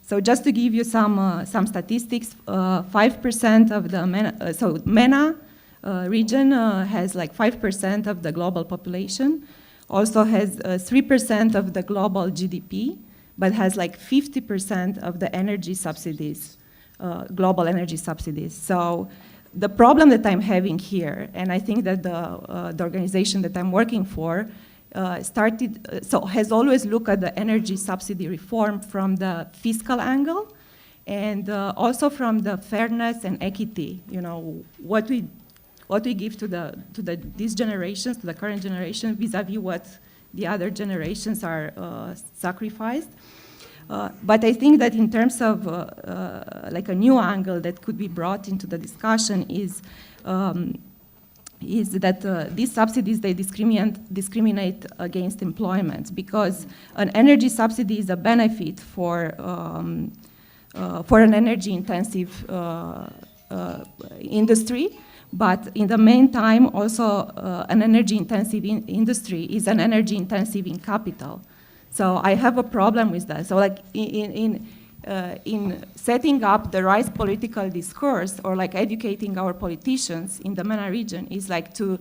So just to give you some statistics, 5% of the MENA region has like 5% of the global population, also has 3% of the global GDP, but has like 50% of the energy subsidies, global energy subsidies. So the problem that I'm having here, and I think that the organization that I'm working for has always looked at the energy subsidy reform from the fiscal angle and also from the fairness and equity, you know, what we what we give to these generations, to the current generation, vis-a-vis what the other generations are sacrificed. But I think that in terms of like a new angle that could be brought into the discussion is that these subsidies, they discriminate against employment, because an energy subsidy is a benefit for an energy-intensive industry, but in the meantime, also an energy-intensive industry is an energy-intensive in capital. So I have a problem with that. So like in setting up the right political discourse, or like educating our politicians in the MENA region, is like to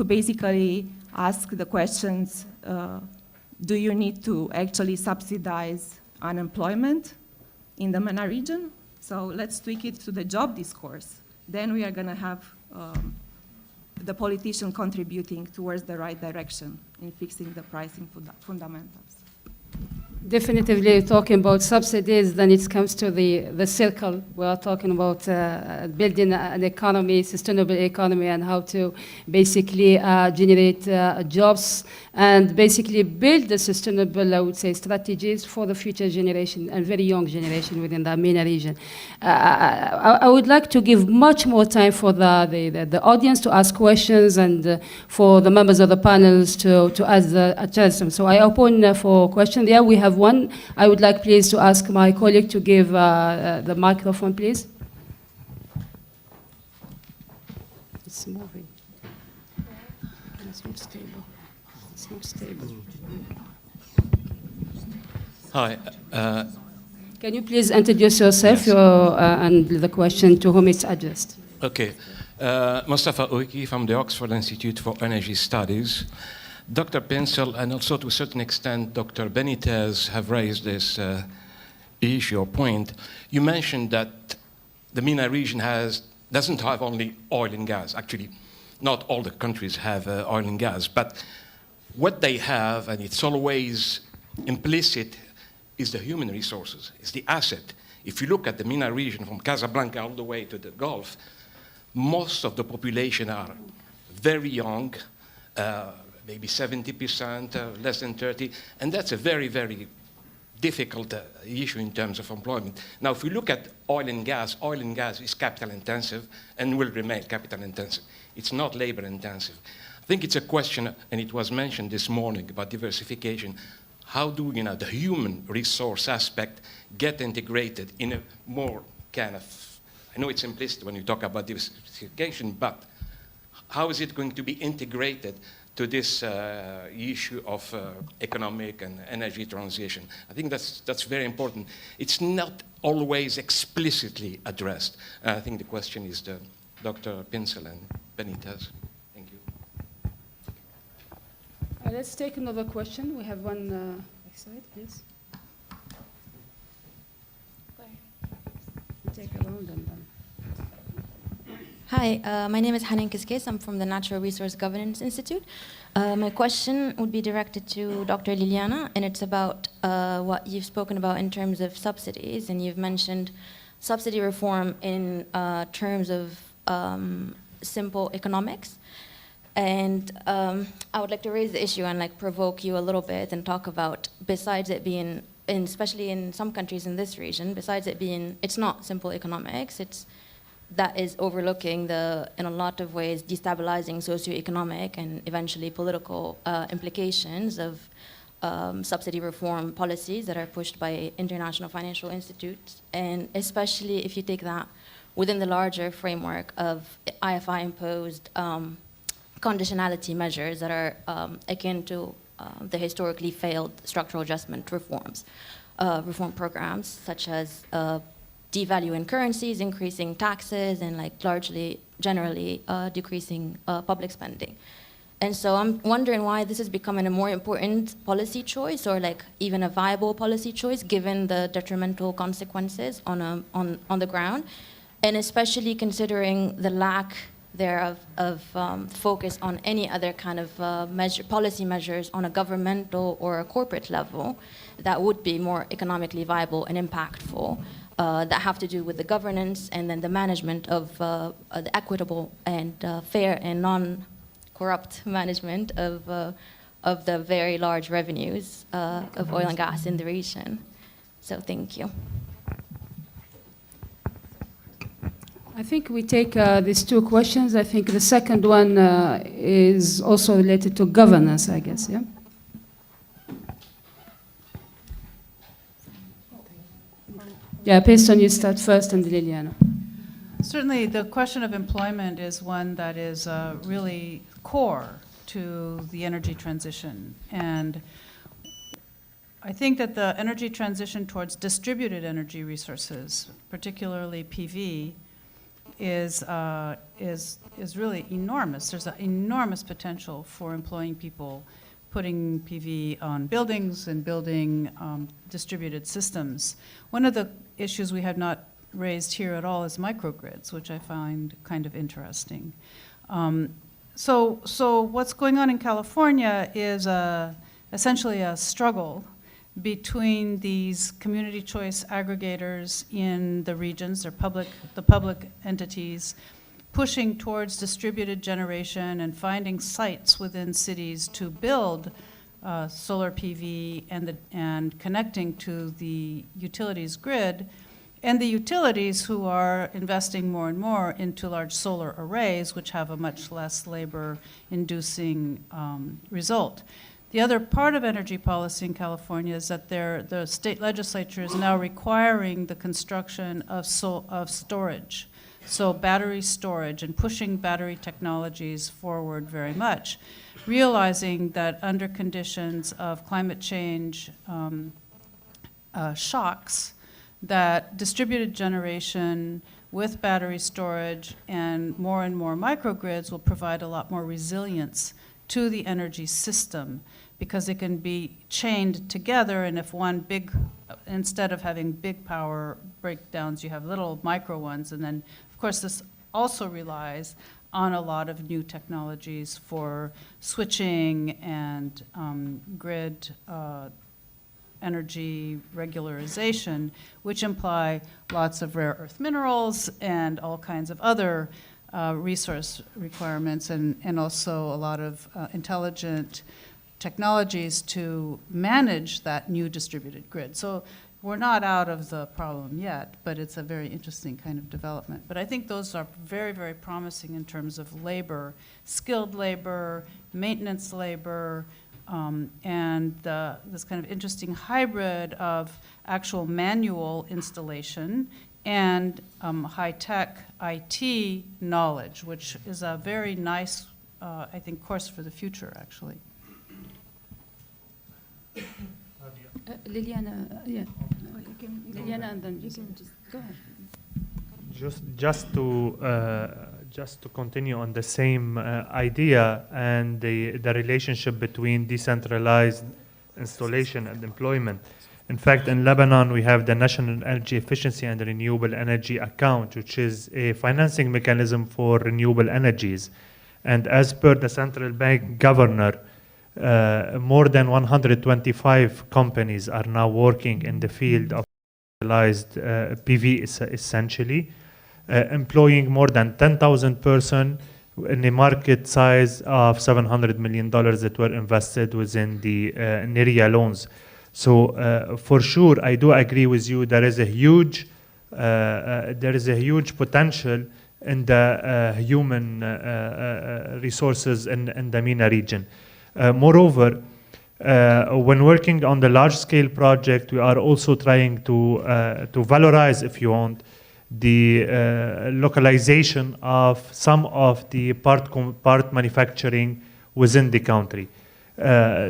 basically ask the questions, do you need to actually subsidize unemployment in the MENA region? So let's tweak it to the job discourse. Then we are gonna have the politician contributing towards the right direction in fixing the pricing fundamentals. Definitively talking about subsidies, then it comes to the circle. We are talking about building an economy, sustainable economy, and how to basically generate jobs and basically build the sustainable, I would say, strategies for the future generation and very young generation within the MENA region. I would like to give much more time for the audience to ask questions and for the members of the panels to address them. So I open for questions. Yeah, we have one. I would like, please, to ask my colleague to give the microphone, please. It's moving. It's not stable. It's not stable. Hi. Can you please introduce yourself and the question to whom it's addressed? Okay. Mustafa Oiki from the Oxford Institute for Energy Studies. Dr. Pinsel and also to a certain extent Dr. Benitez have raised this issue or point. You mentioned that the MENA region doesn't have only oil and gas. Actually, not all the countries have oil and gas, but what they have, and it's always implicit, is the human resources, is the asset. If you look at the MENA region from Casablanca all the way to the Gulf, most of the population are very young, maybe 70%, less than 30, and that's a very, very difficult issue in terms of employment. Now, if we look at oil and gas is capital intensive and will remain capital intensive. It's not labor intensive. I think it's a question, and it was mentioned this morning about diversification. How do the human resource aspect get integrated in a more kind of, I know it's implicit when you talk about diversification, but how is it going to be integrated to this issue of economic and energy transition? I think that's very important. It's not always explicitly addressed. I think the question is to Dr. Pinsel and Benitez. Thank you. Let's take another question. We have one side, please. Take a round and then. Hi, my name is Hanin Kiskes. I'm from the Natural Resource Governance Institute. My question would be directed to Dr. Liliana, and it's about what you've spoken about in terms of subsidies, and you've mentioned subsidy reform in terms of simple economics. And I would like to raise the issue and provoke you a little bit and talk about, besides it being, and especially in some countries in this region, besides it being, it's not simple economics, that is overlooking the, in a lot of ways, destabilizing socioeconomic and eventually political implications of subsidy reform policies that are pushed by international financial institutes. And especially if you take that within the larger framework of IFI-imposed conditionality measures that are akin to the historically failed structural adjustment reforms, reform programs, such as devaluing currencies, increasing taxes, and largely, generally decreasing public spending. And so I'm wondering why this is becoming a more important policy choice, or even a viable policy choice, given the detrimental consequences on the ground, and especially considering the lack thereof of focus on any other kind of policy measures on a governmental or a corporate level that would be more economically viable and impactful. that have to do with the governance and then the management of the equitable and fair and non-corrupt management of the very large revenues of oil and gas in the region. So thank you. I think we take these two questions. I think the second one is also related to governance, I guess, yeah? Yeah, Payson, you start first, and Liliana. Certainly, the question of employment is one that is really core to the energy transition. And I think that the energy transition towards distributed energy resources, particularly PV, is really enormous. There's an enormous potential for employing people, putting PV on buildings and building distributed systems. One of the issues we have not raised here at all is microgrids, which I find kind of interesting. So what's going on in California is essentially a struggle between these community choice aggregators in the regions, the public entities, pushing towards distributed generation and finding sites within cities to build solar PV and connecting to the utilities grid, and the utilities who are investing more and more into large solar arrays, which have a much less labor-inducing result. The other part of energy policy in California is that the state legislature is now requiring the construction of storage, so battery storage, and pushing battery technologies forward very much, realizing that under conditions of climate change shocks, that distributed generation with battery storage and more microgrids will provide a lot more resilience to the energy system, because it can be chained together, and if instead of having big power breakdowns, you have little micro ones. And then, of course, this also relies on a lot of new technologies for switching and grid energy regularization, which imply lots of rare earth minerals and all kinds of other resource requirements, and also a lot of intelligent technologies to manage that new distributed grid. So we're not out of the problem yet, but it's a very interesting kind of development. But I think those are very, very promising in terms of labor, skilled labor, maintenance labor, and this kind of interesting hybrid of actual manual installation and high-tech IT knowledge, which is a very nice, I think, course for the future, actually. Liliana, yeah. Liliana, and then you can just go ahead. Just to continue on the same idea and the relationship between decentralized installation and employment. In fact, in Lebanon, we have the National Energy Efficiency and Renewable Energy Account, which is a financing mechanism for renewable energies. And as per the central bank governor, more than 125 companies are now working in the field of decentralized PV, essentially, employing more than 10,000 persons in a market size of $700 million that were invested within the NERIA loans. So for sure, I do agree with you. There is a huge potential in the human resources in the MENA region. Moreover, when working on the large-scale project, we are also trying to valorize, if you want, the localization of some of the part manufacturing within the country.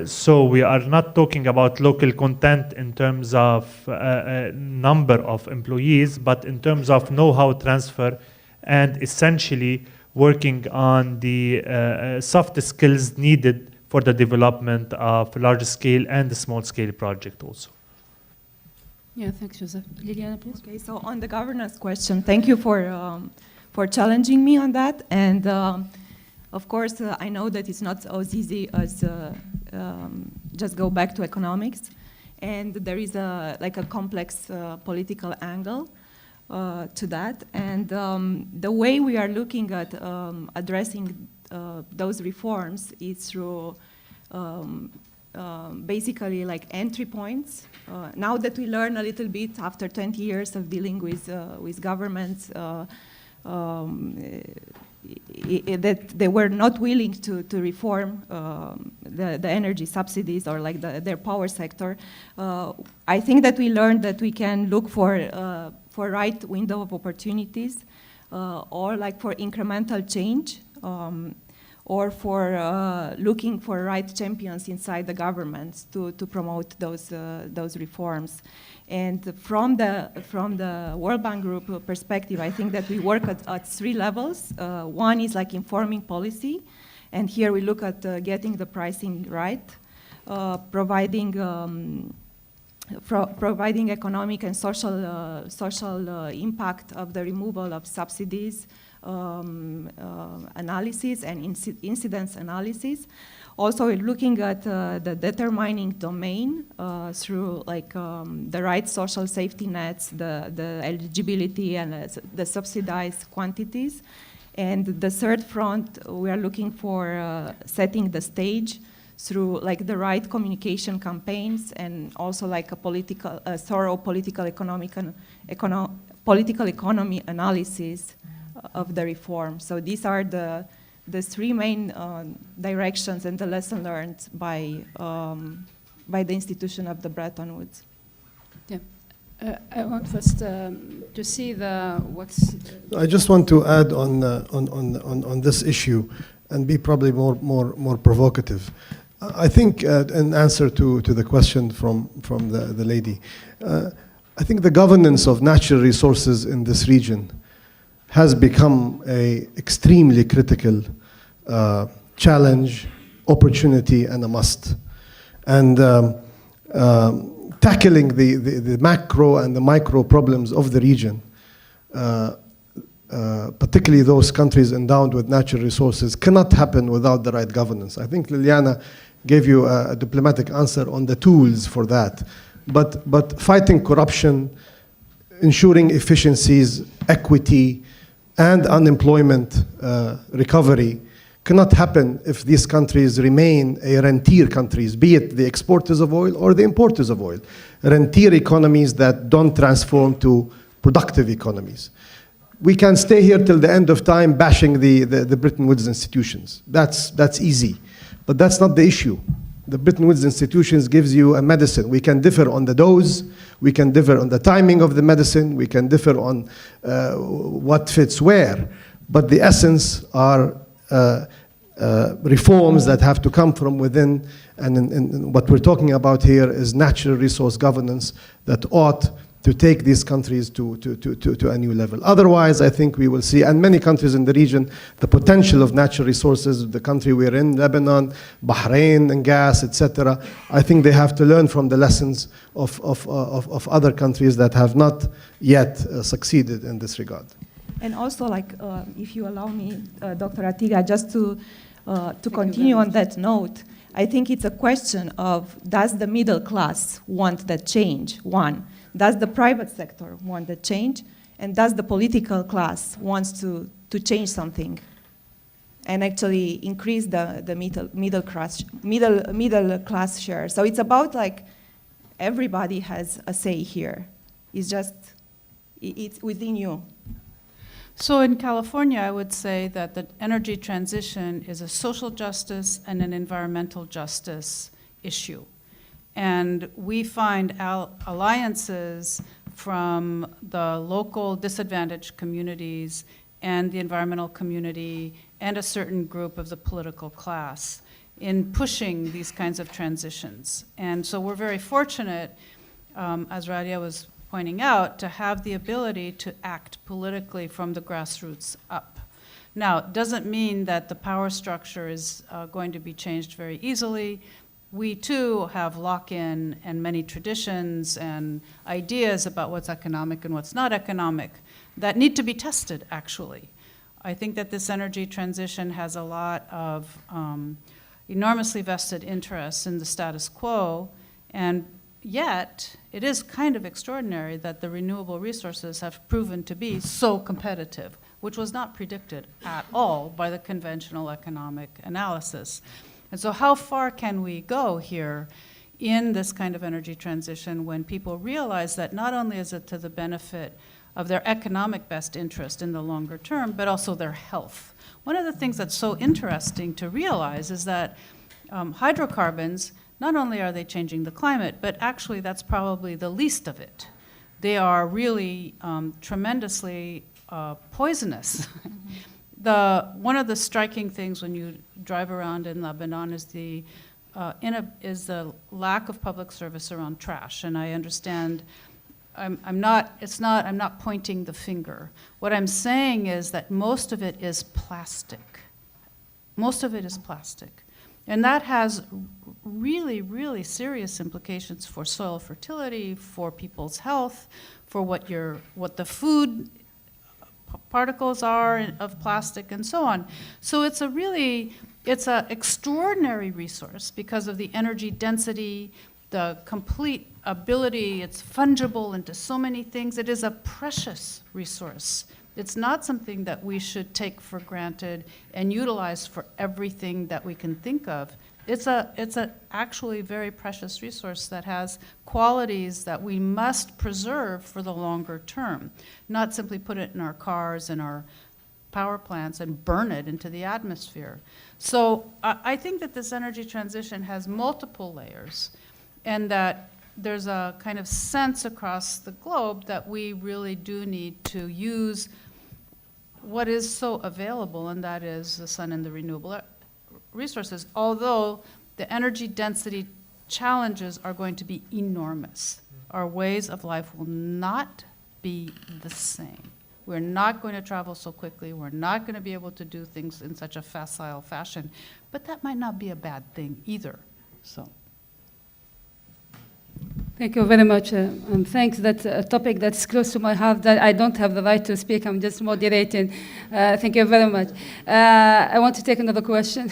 So we are not talking about local content in terms of number of employees, but in terms of know-how transfer and essentially working on the soft skills needed for the development of large-scale and small-scale project also. Yeah, thanks, Joseph. Liliana, please. Okay, so on the governance question, thank you for challenging me on that. And of course, I know that it's not as easy as just go back to economics. And there is a complex political angle. to that. And the way we are looking at addressing those reforms is through basically like entry points. Now that we learn a little bit after 20 years of dealing with governments, that they were not willing to reform the energy subsidies or like their power sector. I think that we learned that we can look for right window of opportunities or like for incremental change. Or for looking for right champions inside the governments to promote those reforms. And from the World Bank Group perspective, I think that we work at 3 levels. One is like informing policy, and here we look at getting the pricing right, providing economic and social impact of the removal of subsidies, analysis and incidence analysis. Also, we're looking at the determining domain through like the right social safety nets, the eligibility and the subsidized quantities. And the third front, we are looking for setting the stage through like the right communication campaigns and also like a thorough political economy analysis of the reform. So these are the 3 main directions and the lesson learned by the institution of the Bretton Woods. Yeah. I want first to see what's. I just want to add on this issue and be probably more provocative. I think in answer to the question from the lady, I think the governance of natural resources in this region has become an extremely critical challenge, opportunity, and a must. And tackling the macro and the micro problems of the region, particularly those countries endowed with natural resources, cannot happen without the right governance. I think Liliana gave you a diplomatic answer on the tools for that. But fighting corruption, ensuring efficiencies, equity, and unemployment recovery cannot happen if these countries remain rentier countries, be it the exporters of oil or the importers of oil. Rentier economies that don't transform to productive economies. We can stay here till the end of time bashing the Bretton Woods institutions. That's easy, but that's not the issue. The Bretton Woods institutions gives you a medicine. We can differ on the dose, we can differ on the timing of the medicine, we can differ on what fits where, but the essence are reforms that have to come from within, and what we're talking about here is natural resource governance that ought to take these countries to a new level. Otherwise, I think we will see, and many countries in the region, the potential of natural resources, the country we're in, Lebanon, Bahrain, and gas, etc. I think they have to learn from the lessons of other countries that have not yet succeeded in this regard. And also, like, if you allow me, Dr. Atiga, just to continue on that note, I think it's a question of, does the middle class want that change? One. Does the private sector want the change? And does the political class want to change something and actually increase the middle class share? So it's about like everybody has a say here. It's within you. So in California, I would say that the energy transition is a social justice and an environmental justice issue. And we find alliances from the local disadvantaged communities and the environmental community and a certain group of the political class in pushing these kinds of transitions. And so we're very fortunate, as Radia was pointing out, to have the ability to act politically from the grassroots up. Now, it doesn't mean that the power structure is going to be changed very easily. We too have lock-in and many traditions and ideas about what's economic and what's not economic that need to be tested, actually. I think that this energy transition has a lot of enormously vested interests in the status quo, and yet, it is kind of extraordinary that the renewable resources have proven to be so competitive, which was not predicted at all by the conventional economic analysis. And so how far can we go here in this kind of energy transition when people realize that not only is it to the benefit of their economic best interest in the longer term, but also their health? One of the things that's so interesting to realize is that hydrocarbons, not only are they changing the climate, but actually that's probably the least of it. They are really tremendously poisonous. One of the striking things when you drive around in Lebanon is the lack of public service around trash. And I understand I'm not pointing the finger. What I'm saying is that most of it is plastic. Most of it is plastic. And that has really, really serious implications for soil fertility, for people's health, for what the food particles are of plastic and so on. So it's an extraordinary resource because of the energy density, the complete ability, it's fungible into so many things. It is a precious resource. It's not something that we should take for granted and utilize for everything that we can think of. It's a actually very precious resource that has qualities that we must preserve for the longer term, not simply put it in our cars and our power plants and burn it into the atmosphere. So I think that this energy transition has multiple layers, and that there's a kind of sense across the globe that we really do need to use what is so available, and that is the sun and the renewable resources, although the energy density challenges are going to be enormous. Our ways of life will not be the same. We're not going to travel so quickly. We're not going to be able to do things in such a facile fashion. But that might not be a bad thing either. So. Thank you very much, and thanks. That's a topic that's close to my heart that I don't have the right to speak. I'm just moderating. Thank you very much. I want to take another question.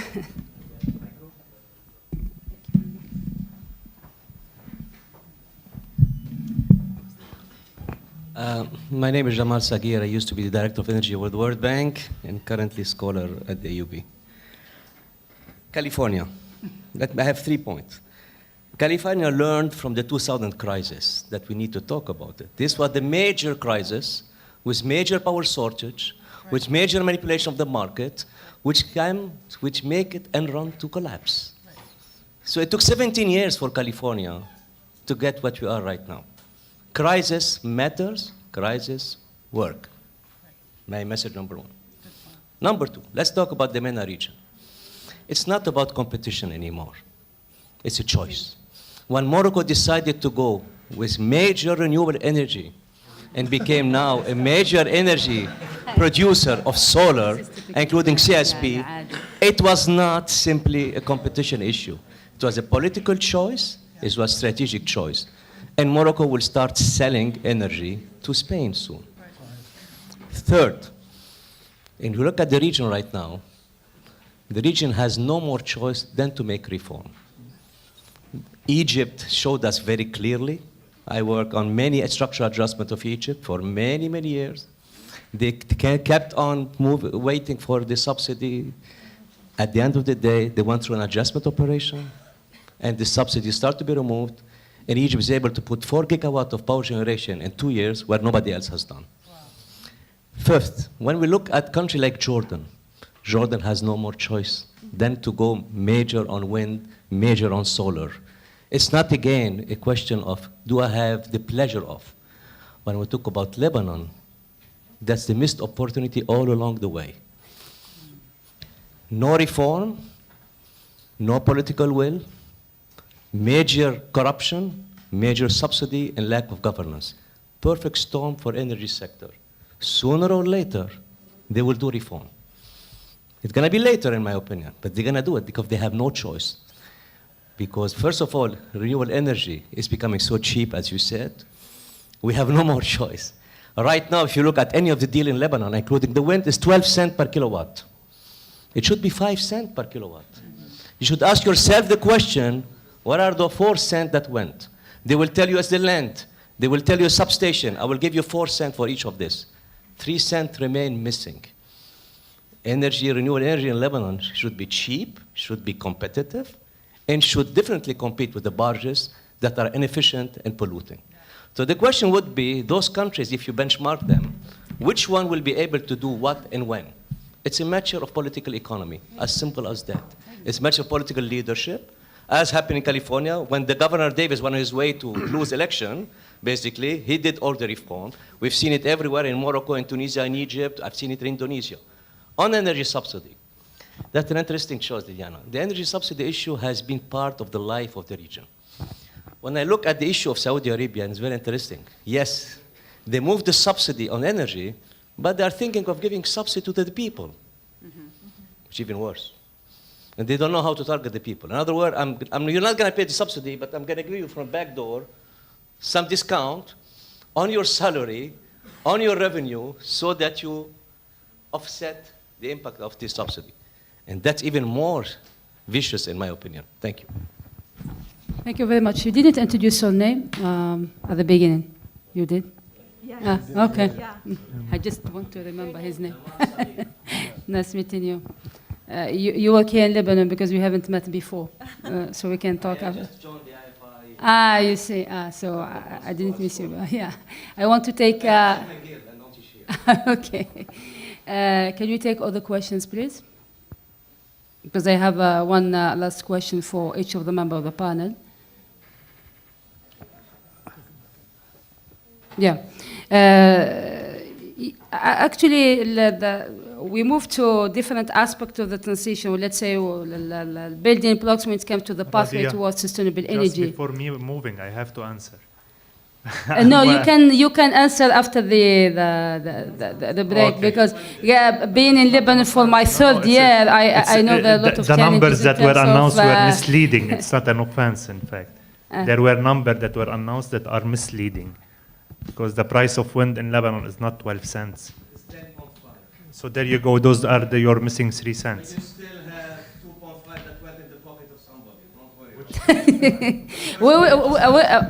My name is Jamal Sagir. I used to be the Director of Energy with the World Bank and currently scholar at the UB. California. I have 3 points. California learned from the 2000 crisis that we need to talk about it. This was the major crisis with major power shortage, with major manipulation of the market, which make it Enron to collapse. So it took 17 years for California to get what we are right now. Crisis matters, crisis work. My message number 1. Number 2, let's talk about the MENA region. It's not about competition anymore. It's a choice. When Morocco decided to go with major renewable energy and became now a major energy producer of solar, including CSP, it was not simply a competition issue. It was a political choice, it was a strategic choice. And Morocco will start selling energy to Spain soon. Third, if you look at the region right now, the region has no more choice than to make reform. Egypt showed us very clearly. I worked on many structural adjustment of Egypt for many, many years. They kept on waiting for the subsidy. At the end of the day, they went through an adjustment operation, and the subsidy started to be removed, and Egypt was able to put 4 gigawatts of power generation in 2 years where nobody else has done. Wow. Fifth, when we look at a country like Jordan, Jordan has no more choice than to go major on wind, major on solar. It's not, again, a question of, do I have the pleasure of? When we talk about Lebanon, that's the missed opportunity all along the way. No reform, no political will, major corruption, major subsidy, and lack of governance. Perfect storm for energy sector. Sooner or later, they will do reform. It's going to be later, in my opinion, but they're going to do it because they have no choice. Because first of all, renewable energy is becoming so cheap, as you said, we have no more choice. Right now, if you look at any of the deal in Lebanon, including the wind, it's 12 cents per kilowatt. It should be 5 cents per kilowatt. You should ask yourself the question, what are the 4 cents that went? They will tell you it's the land. They will tell you a substation. I will give you 4 cents for each of this. 3 cents remain missing. Renewable energy in Lebanon should be cheap, should be competitive, and should definitely compete with the barges that are inefficient and polluting. So the question would be, those countries, if you benchmark them, which one will be able to do what and when? It's a matter of political economy, as simple as that. It's a matter of political leadership, as happened in California, when the Governor Davis was on his way to lose election, basically, he did all the reform. We've seen it everywhere in Morocco, in Tunisia, in Egypt. I've seen it in Indonesia. On energy subsidy, that's an interesting choice, Liliana. The energy subsidy issue has been part of the life of the region. When I look at the issue of Saudi Arabia, it's very interesting. Yes, they moved the subsidy on energy, but they're thinking of giving subsidy to the people, which is even worse. And they don't know how to target the people. In other words, you're not going to pay the subsidy, but I'm going to give you from back door some discount on your salary, on your revenue, so that you offset the impact of this subsidy. And that's even more vicious, in my opinion. Thank you. Thank you very much. You didn't introduce your name at the beginning. You did? Yeah. Okay. Yeah. I just want to remember his name. Nice meeting you. You work here in Lebanon because we haven't met before, so we can talk after. You see. So I didn't miss you. Yeah. I want to take... Okay. Can you take other questions, please? Because I have one last question for each of the members of the panel. Yeah. Actually, we moved to different aspects of the transition. Let's say building blocks when it comes to the pathway towards sustainable energy. Just before me moving, I have to answer. No, you can answer after the break, okay. Because being in Lebanon for my third year, I know there are a lot of the numbers that were announced were misleading. It's not an offense, in fact. There were numbers that were announced that are misleading, because the price of wind in Lebanon is not 12 cents. It's 10.5. So there you go. Those are you're missing 3 cents. You still have 2.5 that went in the pocket of somebody. Don't worry.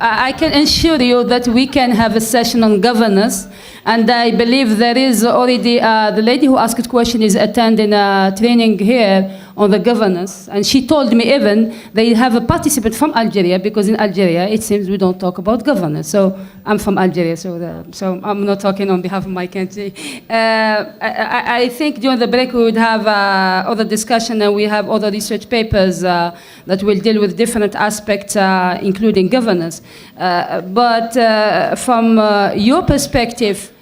I can assure you that we can have a session on governance, and I believe there is already the lady who asked the question is attending a training here on the governance, and she told me even they have a participant from Algeria, because in Algeria it seems we don't talk about governance. So I'm from Algeria, so I'm not talking on behalf of my country. I think during the break we would have other discussion, and we have other research papers that will deal with different aspects, including governance. But from your perspective,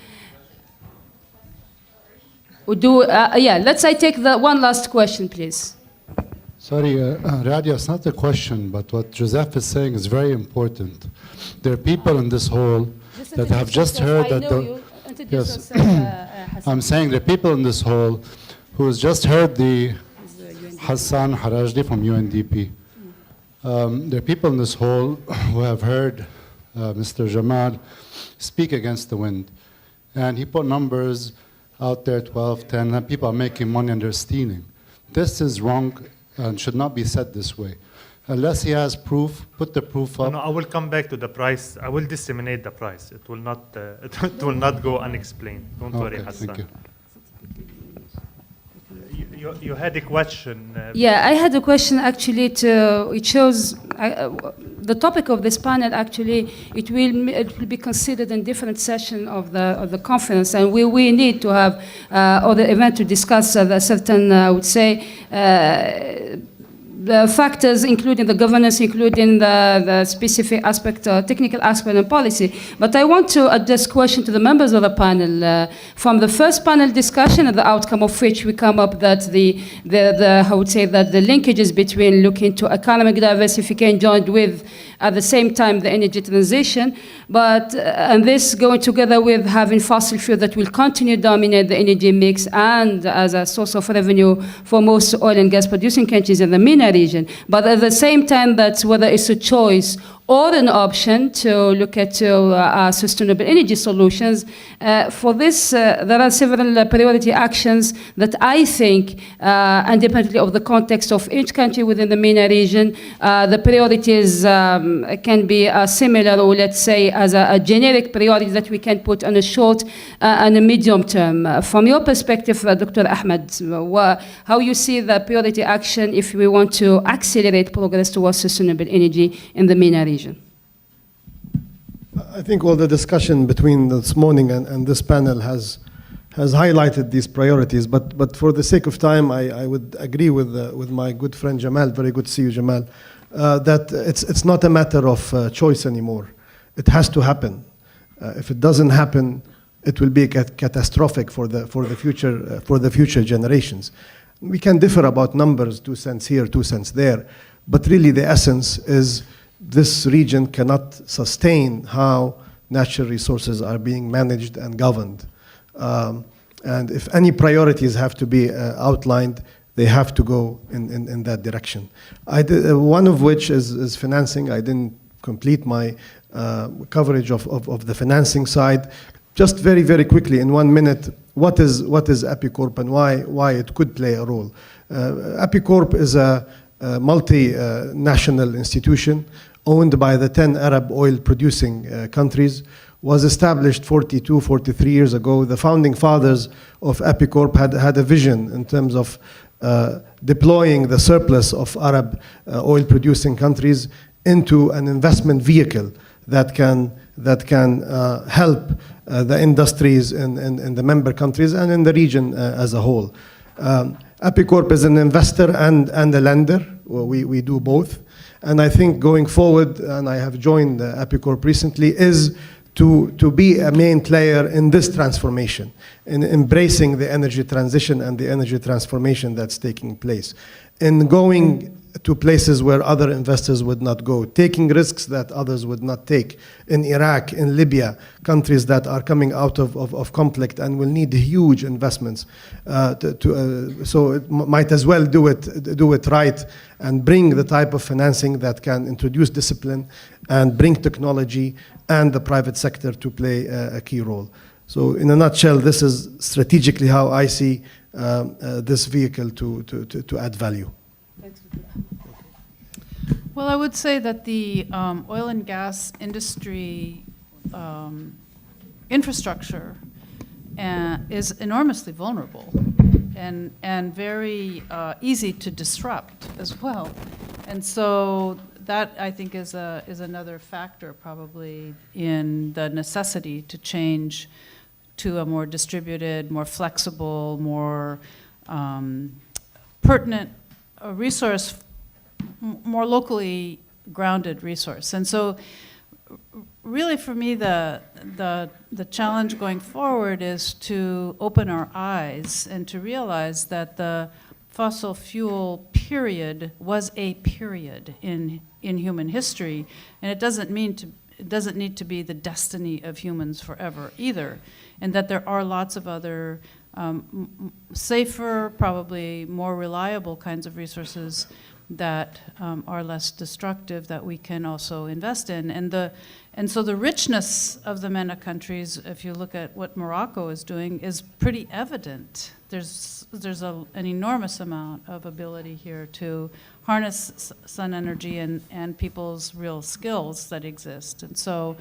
let's take the one last question, please. Sorry, Radia, it's not a question, but what Joseph is saying is very important. There are people in this hall that have just heard that yes, I'm saying there are people in this hall who has just heard the Hassan Harajdi from UNDP. There are people in this hall who have heard Mr. Jamal speak against the wind. And he put numbers out there, 12, 10, and people are making money and they're stealing. This is wrong and should not be said this way. Unless he has proof, put the proof up. No, I will come back to the price. I will disseminate the price. It will not, it will not go unexplained. Don't worry, Hassan. Thank you. You had a question. I had a question actually. It shows the topic of this panel. Actually, it will be considered in different sessions of the conference, and we need to have other event to discuss the certain, I would say, the factors, including the governance, including the specific aspect, technical aspect and policy. But I want to address question to the members of the panel. From the first panel discussion, and the outcome of which we come up that I would say that the linkages between looking to economic diversification joined with, at the same time, the energy transition, and this going together with having fossil fuel that will continue to dominate the energy mix and as a source of revenue for most oil and gas producing countries in the MENA region. But at the same time, that's whether it's a choice or an option to look at sustainable energy solutions. For this, there are several priority actions that I think, independently of the context of each country within the MENA region, the priorities can be similar, or let's say as a generic priority that we can put on a short and a medium term. From your perspective, Dr. Ahmed, how you see the priority action if we want to accelerate progress towards sustainable energy in the MENA region? I think all the discussion between this morning and this panel has highlighted these priorities, but for the sake of time, I would agree with my good friend Jamal, very good to see you, Jamal, that it's not a matter of choice anymore. It has to happen. If it doesn't happen, it will be catastrophic for the future generations. We can differ about numbers, 2 cents here, 2 cents there, but really the essence is this region cannot sustain how natural resources are being managed and governed. And if any priorities have to be outlined, they have to go in that direction. One of which is financing. I didn't complete my coverage of the financing side. Just very, very quickly, in 1 minute, what is Apicorp and why it could play a role? Apicorp is a multinational institution owned by the 10 Arab oil-producing countries, was established 42, 43 years ago. The founding fathers of Apicorp had a vision in terms of deploying the surplus of Arab oil-producing countries into an investment vehicle that can help the industries in the member countries and in the region as a whole. Apicorp is an investor and a lender. We do both. And I think going forward, and I have joined Apicorp recently, is to be a main player in this transformation, in embracing the energy transition and the energy transformation that's taking place, in going to places where other investors would not go, taking risks that others would not take, in Iraq, in Libya, countries that are coming out of conflict and will need huge investments. So it might as well do it right and bring the type of financing that can introduce discipline and bring technology and the private sector to play a key role. So in a nutshell, this is strategically how I see this vehicle to add value. Well, I would say that the oil and gas industry infrastructure is enormously vulnerable and very easy to disrupt as well. And so that, I think, is another factor probably in the necessity to change to a more distributed, more flexible, more pertinent resource, more locally grounded resource. And so really for me, the challenge going forward is to open our eyes and to realize that the fossil fuel period was a period in human history, and it doesn't need to be the destiny of humans forever either, and that there are lots of other safer, probably more reliable kinds of resources that are less destructive that we can also invest in. And so the richness of the MENA countries, if you look at what Morocco is doing, is pretty evident. There's an enormous amount of ability here to harness sun energy and people's real skills that exist. And so,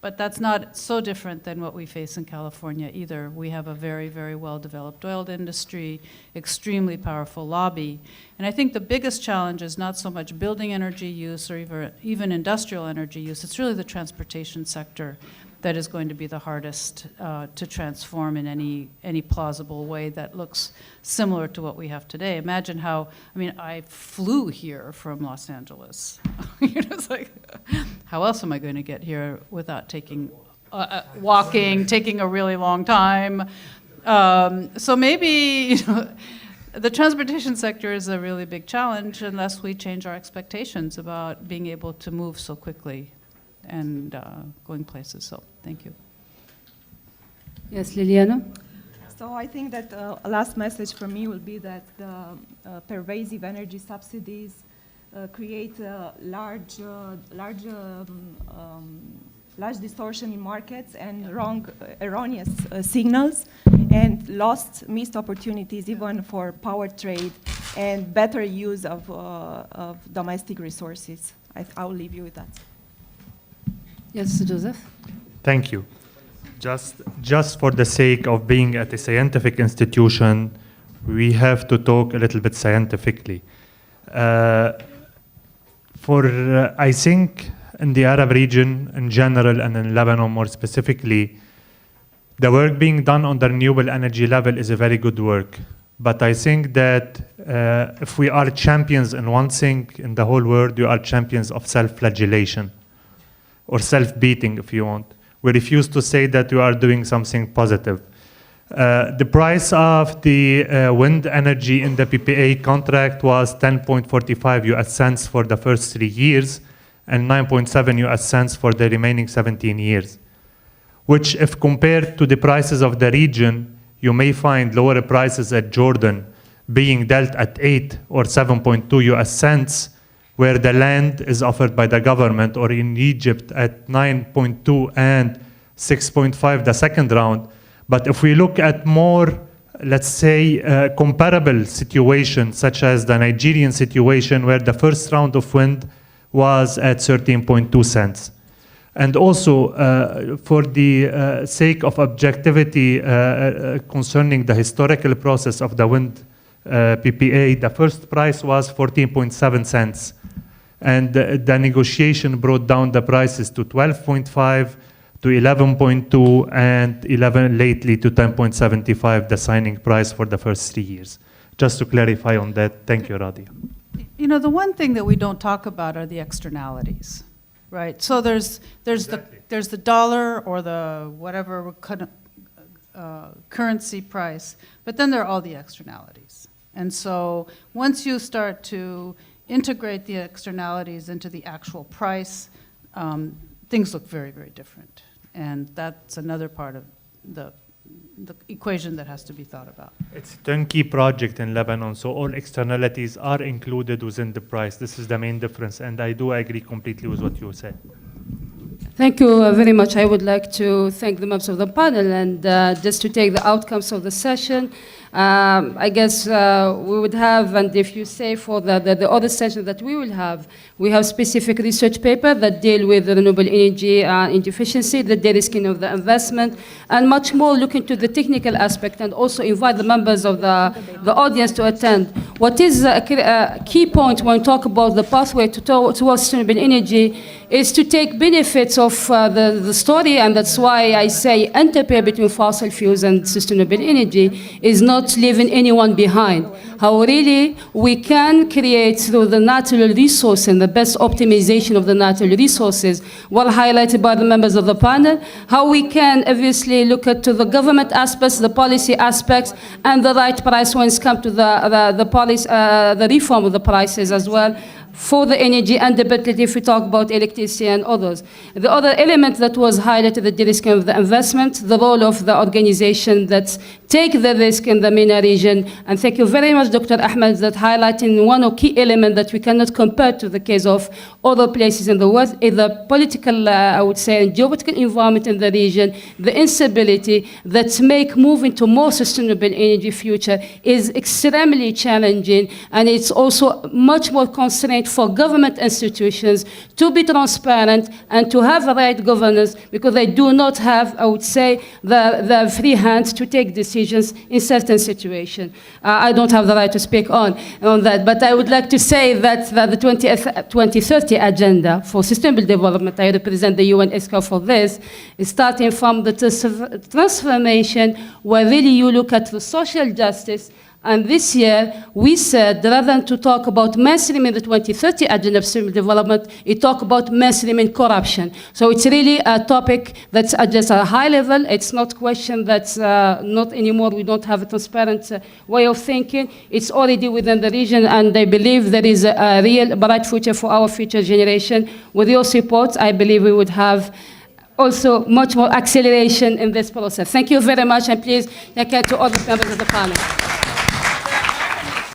but that's not so different than what we face in California either. We have a very, very well-developed oil industry, extremely powerful lobby. And I think the biggest challenge is not so much building energy use or even industrial energy use. It's really the transportation sector that is going to be the hardest to transform in any plausible way that looks similar to what we have today. Imagine how, I mean, I flew here from Los Angeles. You know, it's like, how else am I going to get here without taking, walking, taking a really long time? So maybe, you know, the transportation sector is a really big challenge unless we change our expectations about being able to move so quickly and going places. So thank you. Yes, Liliana? So I think that a last message for me will be that the pervasive energy subsidies create large distortion in markets and erroneous signals, and missed opportunities even for power trade and better use of domestic resources. I'll leave you with that. Yes, Joseph. Thank you. Just for the sake of being at a scientific institution, we have to talk a little bit scientifically. I think in the Arab region in general and in Lebanon more specifically, the work being done on the renewable energy level is a very good work. But I think that if we are champions in one thing in the whole world, we are champions of self-flagellation or self-beating, if you want. We refuse to say that we are doing something positive. The price of the wind energy in the PPA contract was 10.45 US cents for the first 3 years and 9.7 US cents for the remaining 17 years, which if compared to the prices of the region, you may find lower prices at Jordan being dealt at 8 or 7.2 US cents, where the land is offered by the government, or in Egypt at 9.2 and 6.5 the second round. But if we look at more, let's say, comparable situations, such as the Nigerian situation, where the first round of wind was at 13.2 cents. And also, for the sake of objectivity concerning the historical process of the wind PPA, the first price was 14.7 cents. And the negotiation brought down the prices to 12.5, to 11.2, and lately to 10.75, the signing price for the first 3 years. Just to clarify on that, thank you, Radia. You know, the one thing that we don't talk about are the externalities, right? So there's the dollar or the whatever kind of, currency price, but then there are all the externalities. And so once you start to integrate the externalities into the actual price, things look very, very different. And that's another part of the equation that has to be thought about. It's a turnkey project in Lebanon, so all externalities are included within the price. This is the main difference, and I do agree completely with what you said. Thank you very much. I would like to thank the members of the panel, and just to take the outcomes of the session, I guess we would have, and if you say for the other session that we will have, we have specific research paper that deal with renewable energy and efficiency, the de-risking of the investment, and much more look into the technical aspect, and also invite the members of the audience to attend. What is a key point when we talk about the pathway towards sustainable energy is to take benefits of the story, and that's why I say interplay between fossil fuels and sustainable energy is not leaving anyone behind. How really we can create through the natural resource and the best optimization of the natural resources, well highlighted by the members of the panel, how we can obviously look at the government aspects, the policy aspects, and the right price when it comes to the reform of the prices as well, for the energy, and particularly if we talk about electricity and others. The other element that was highlighted, the de-risking of the investment, the role of the organization that take the risk in the MENA region. And thank you very much, Dr. Ahmed, that highlighting one of key element that we cannot compare to the case of other places in the world is the political, I would say, and geopolitical environment in the region, the instability that make moving to more sustainable energy future is extremely challenging, and it's also much more constrained for government institutions to be transparent and to have the right governance, because they do not have, I would say, the free hand to take decisions in certain situations. I don't have the right to speak on that, but I would like to say that the 2030 agenda for sustainable development, I represent the UNESCO for this, is starting from the transformation where really you look at the social justice. And this year, we said, rather than to talk about mainstreaming the 2030 Agenda of Sustainable Development, we talk about mainstreaming corruption. So it's really a topic that's just a high level. It's not a question that's not anymore, we don't have a transparent way of thinking. It's already within the region, and I believe there is a real bright future for our future generation. With your support, I believe we would have also much more acceleration in this process. Thank you very much, and please take care to all the members of the panel.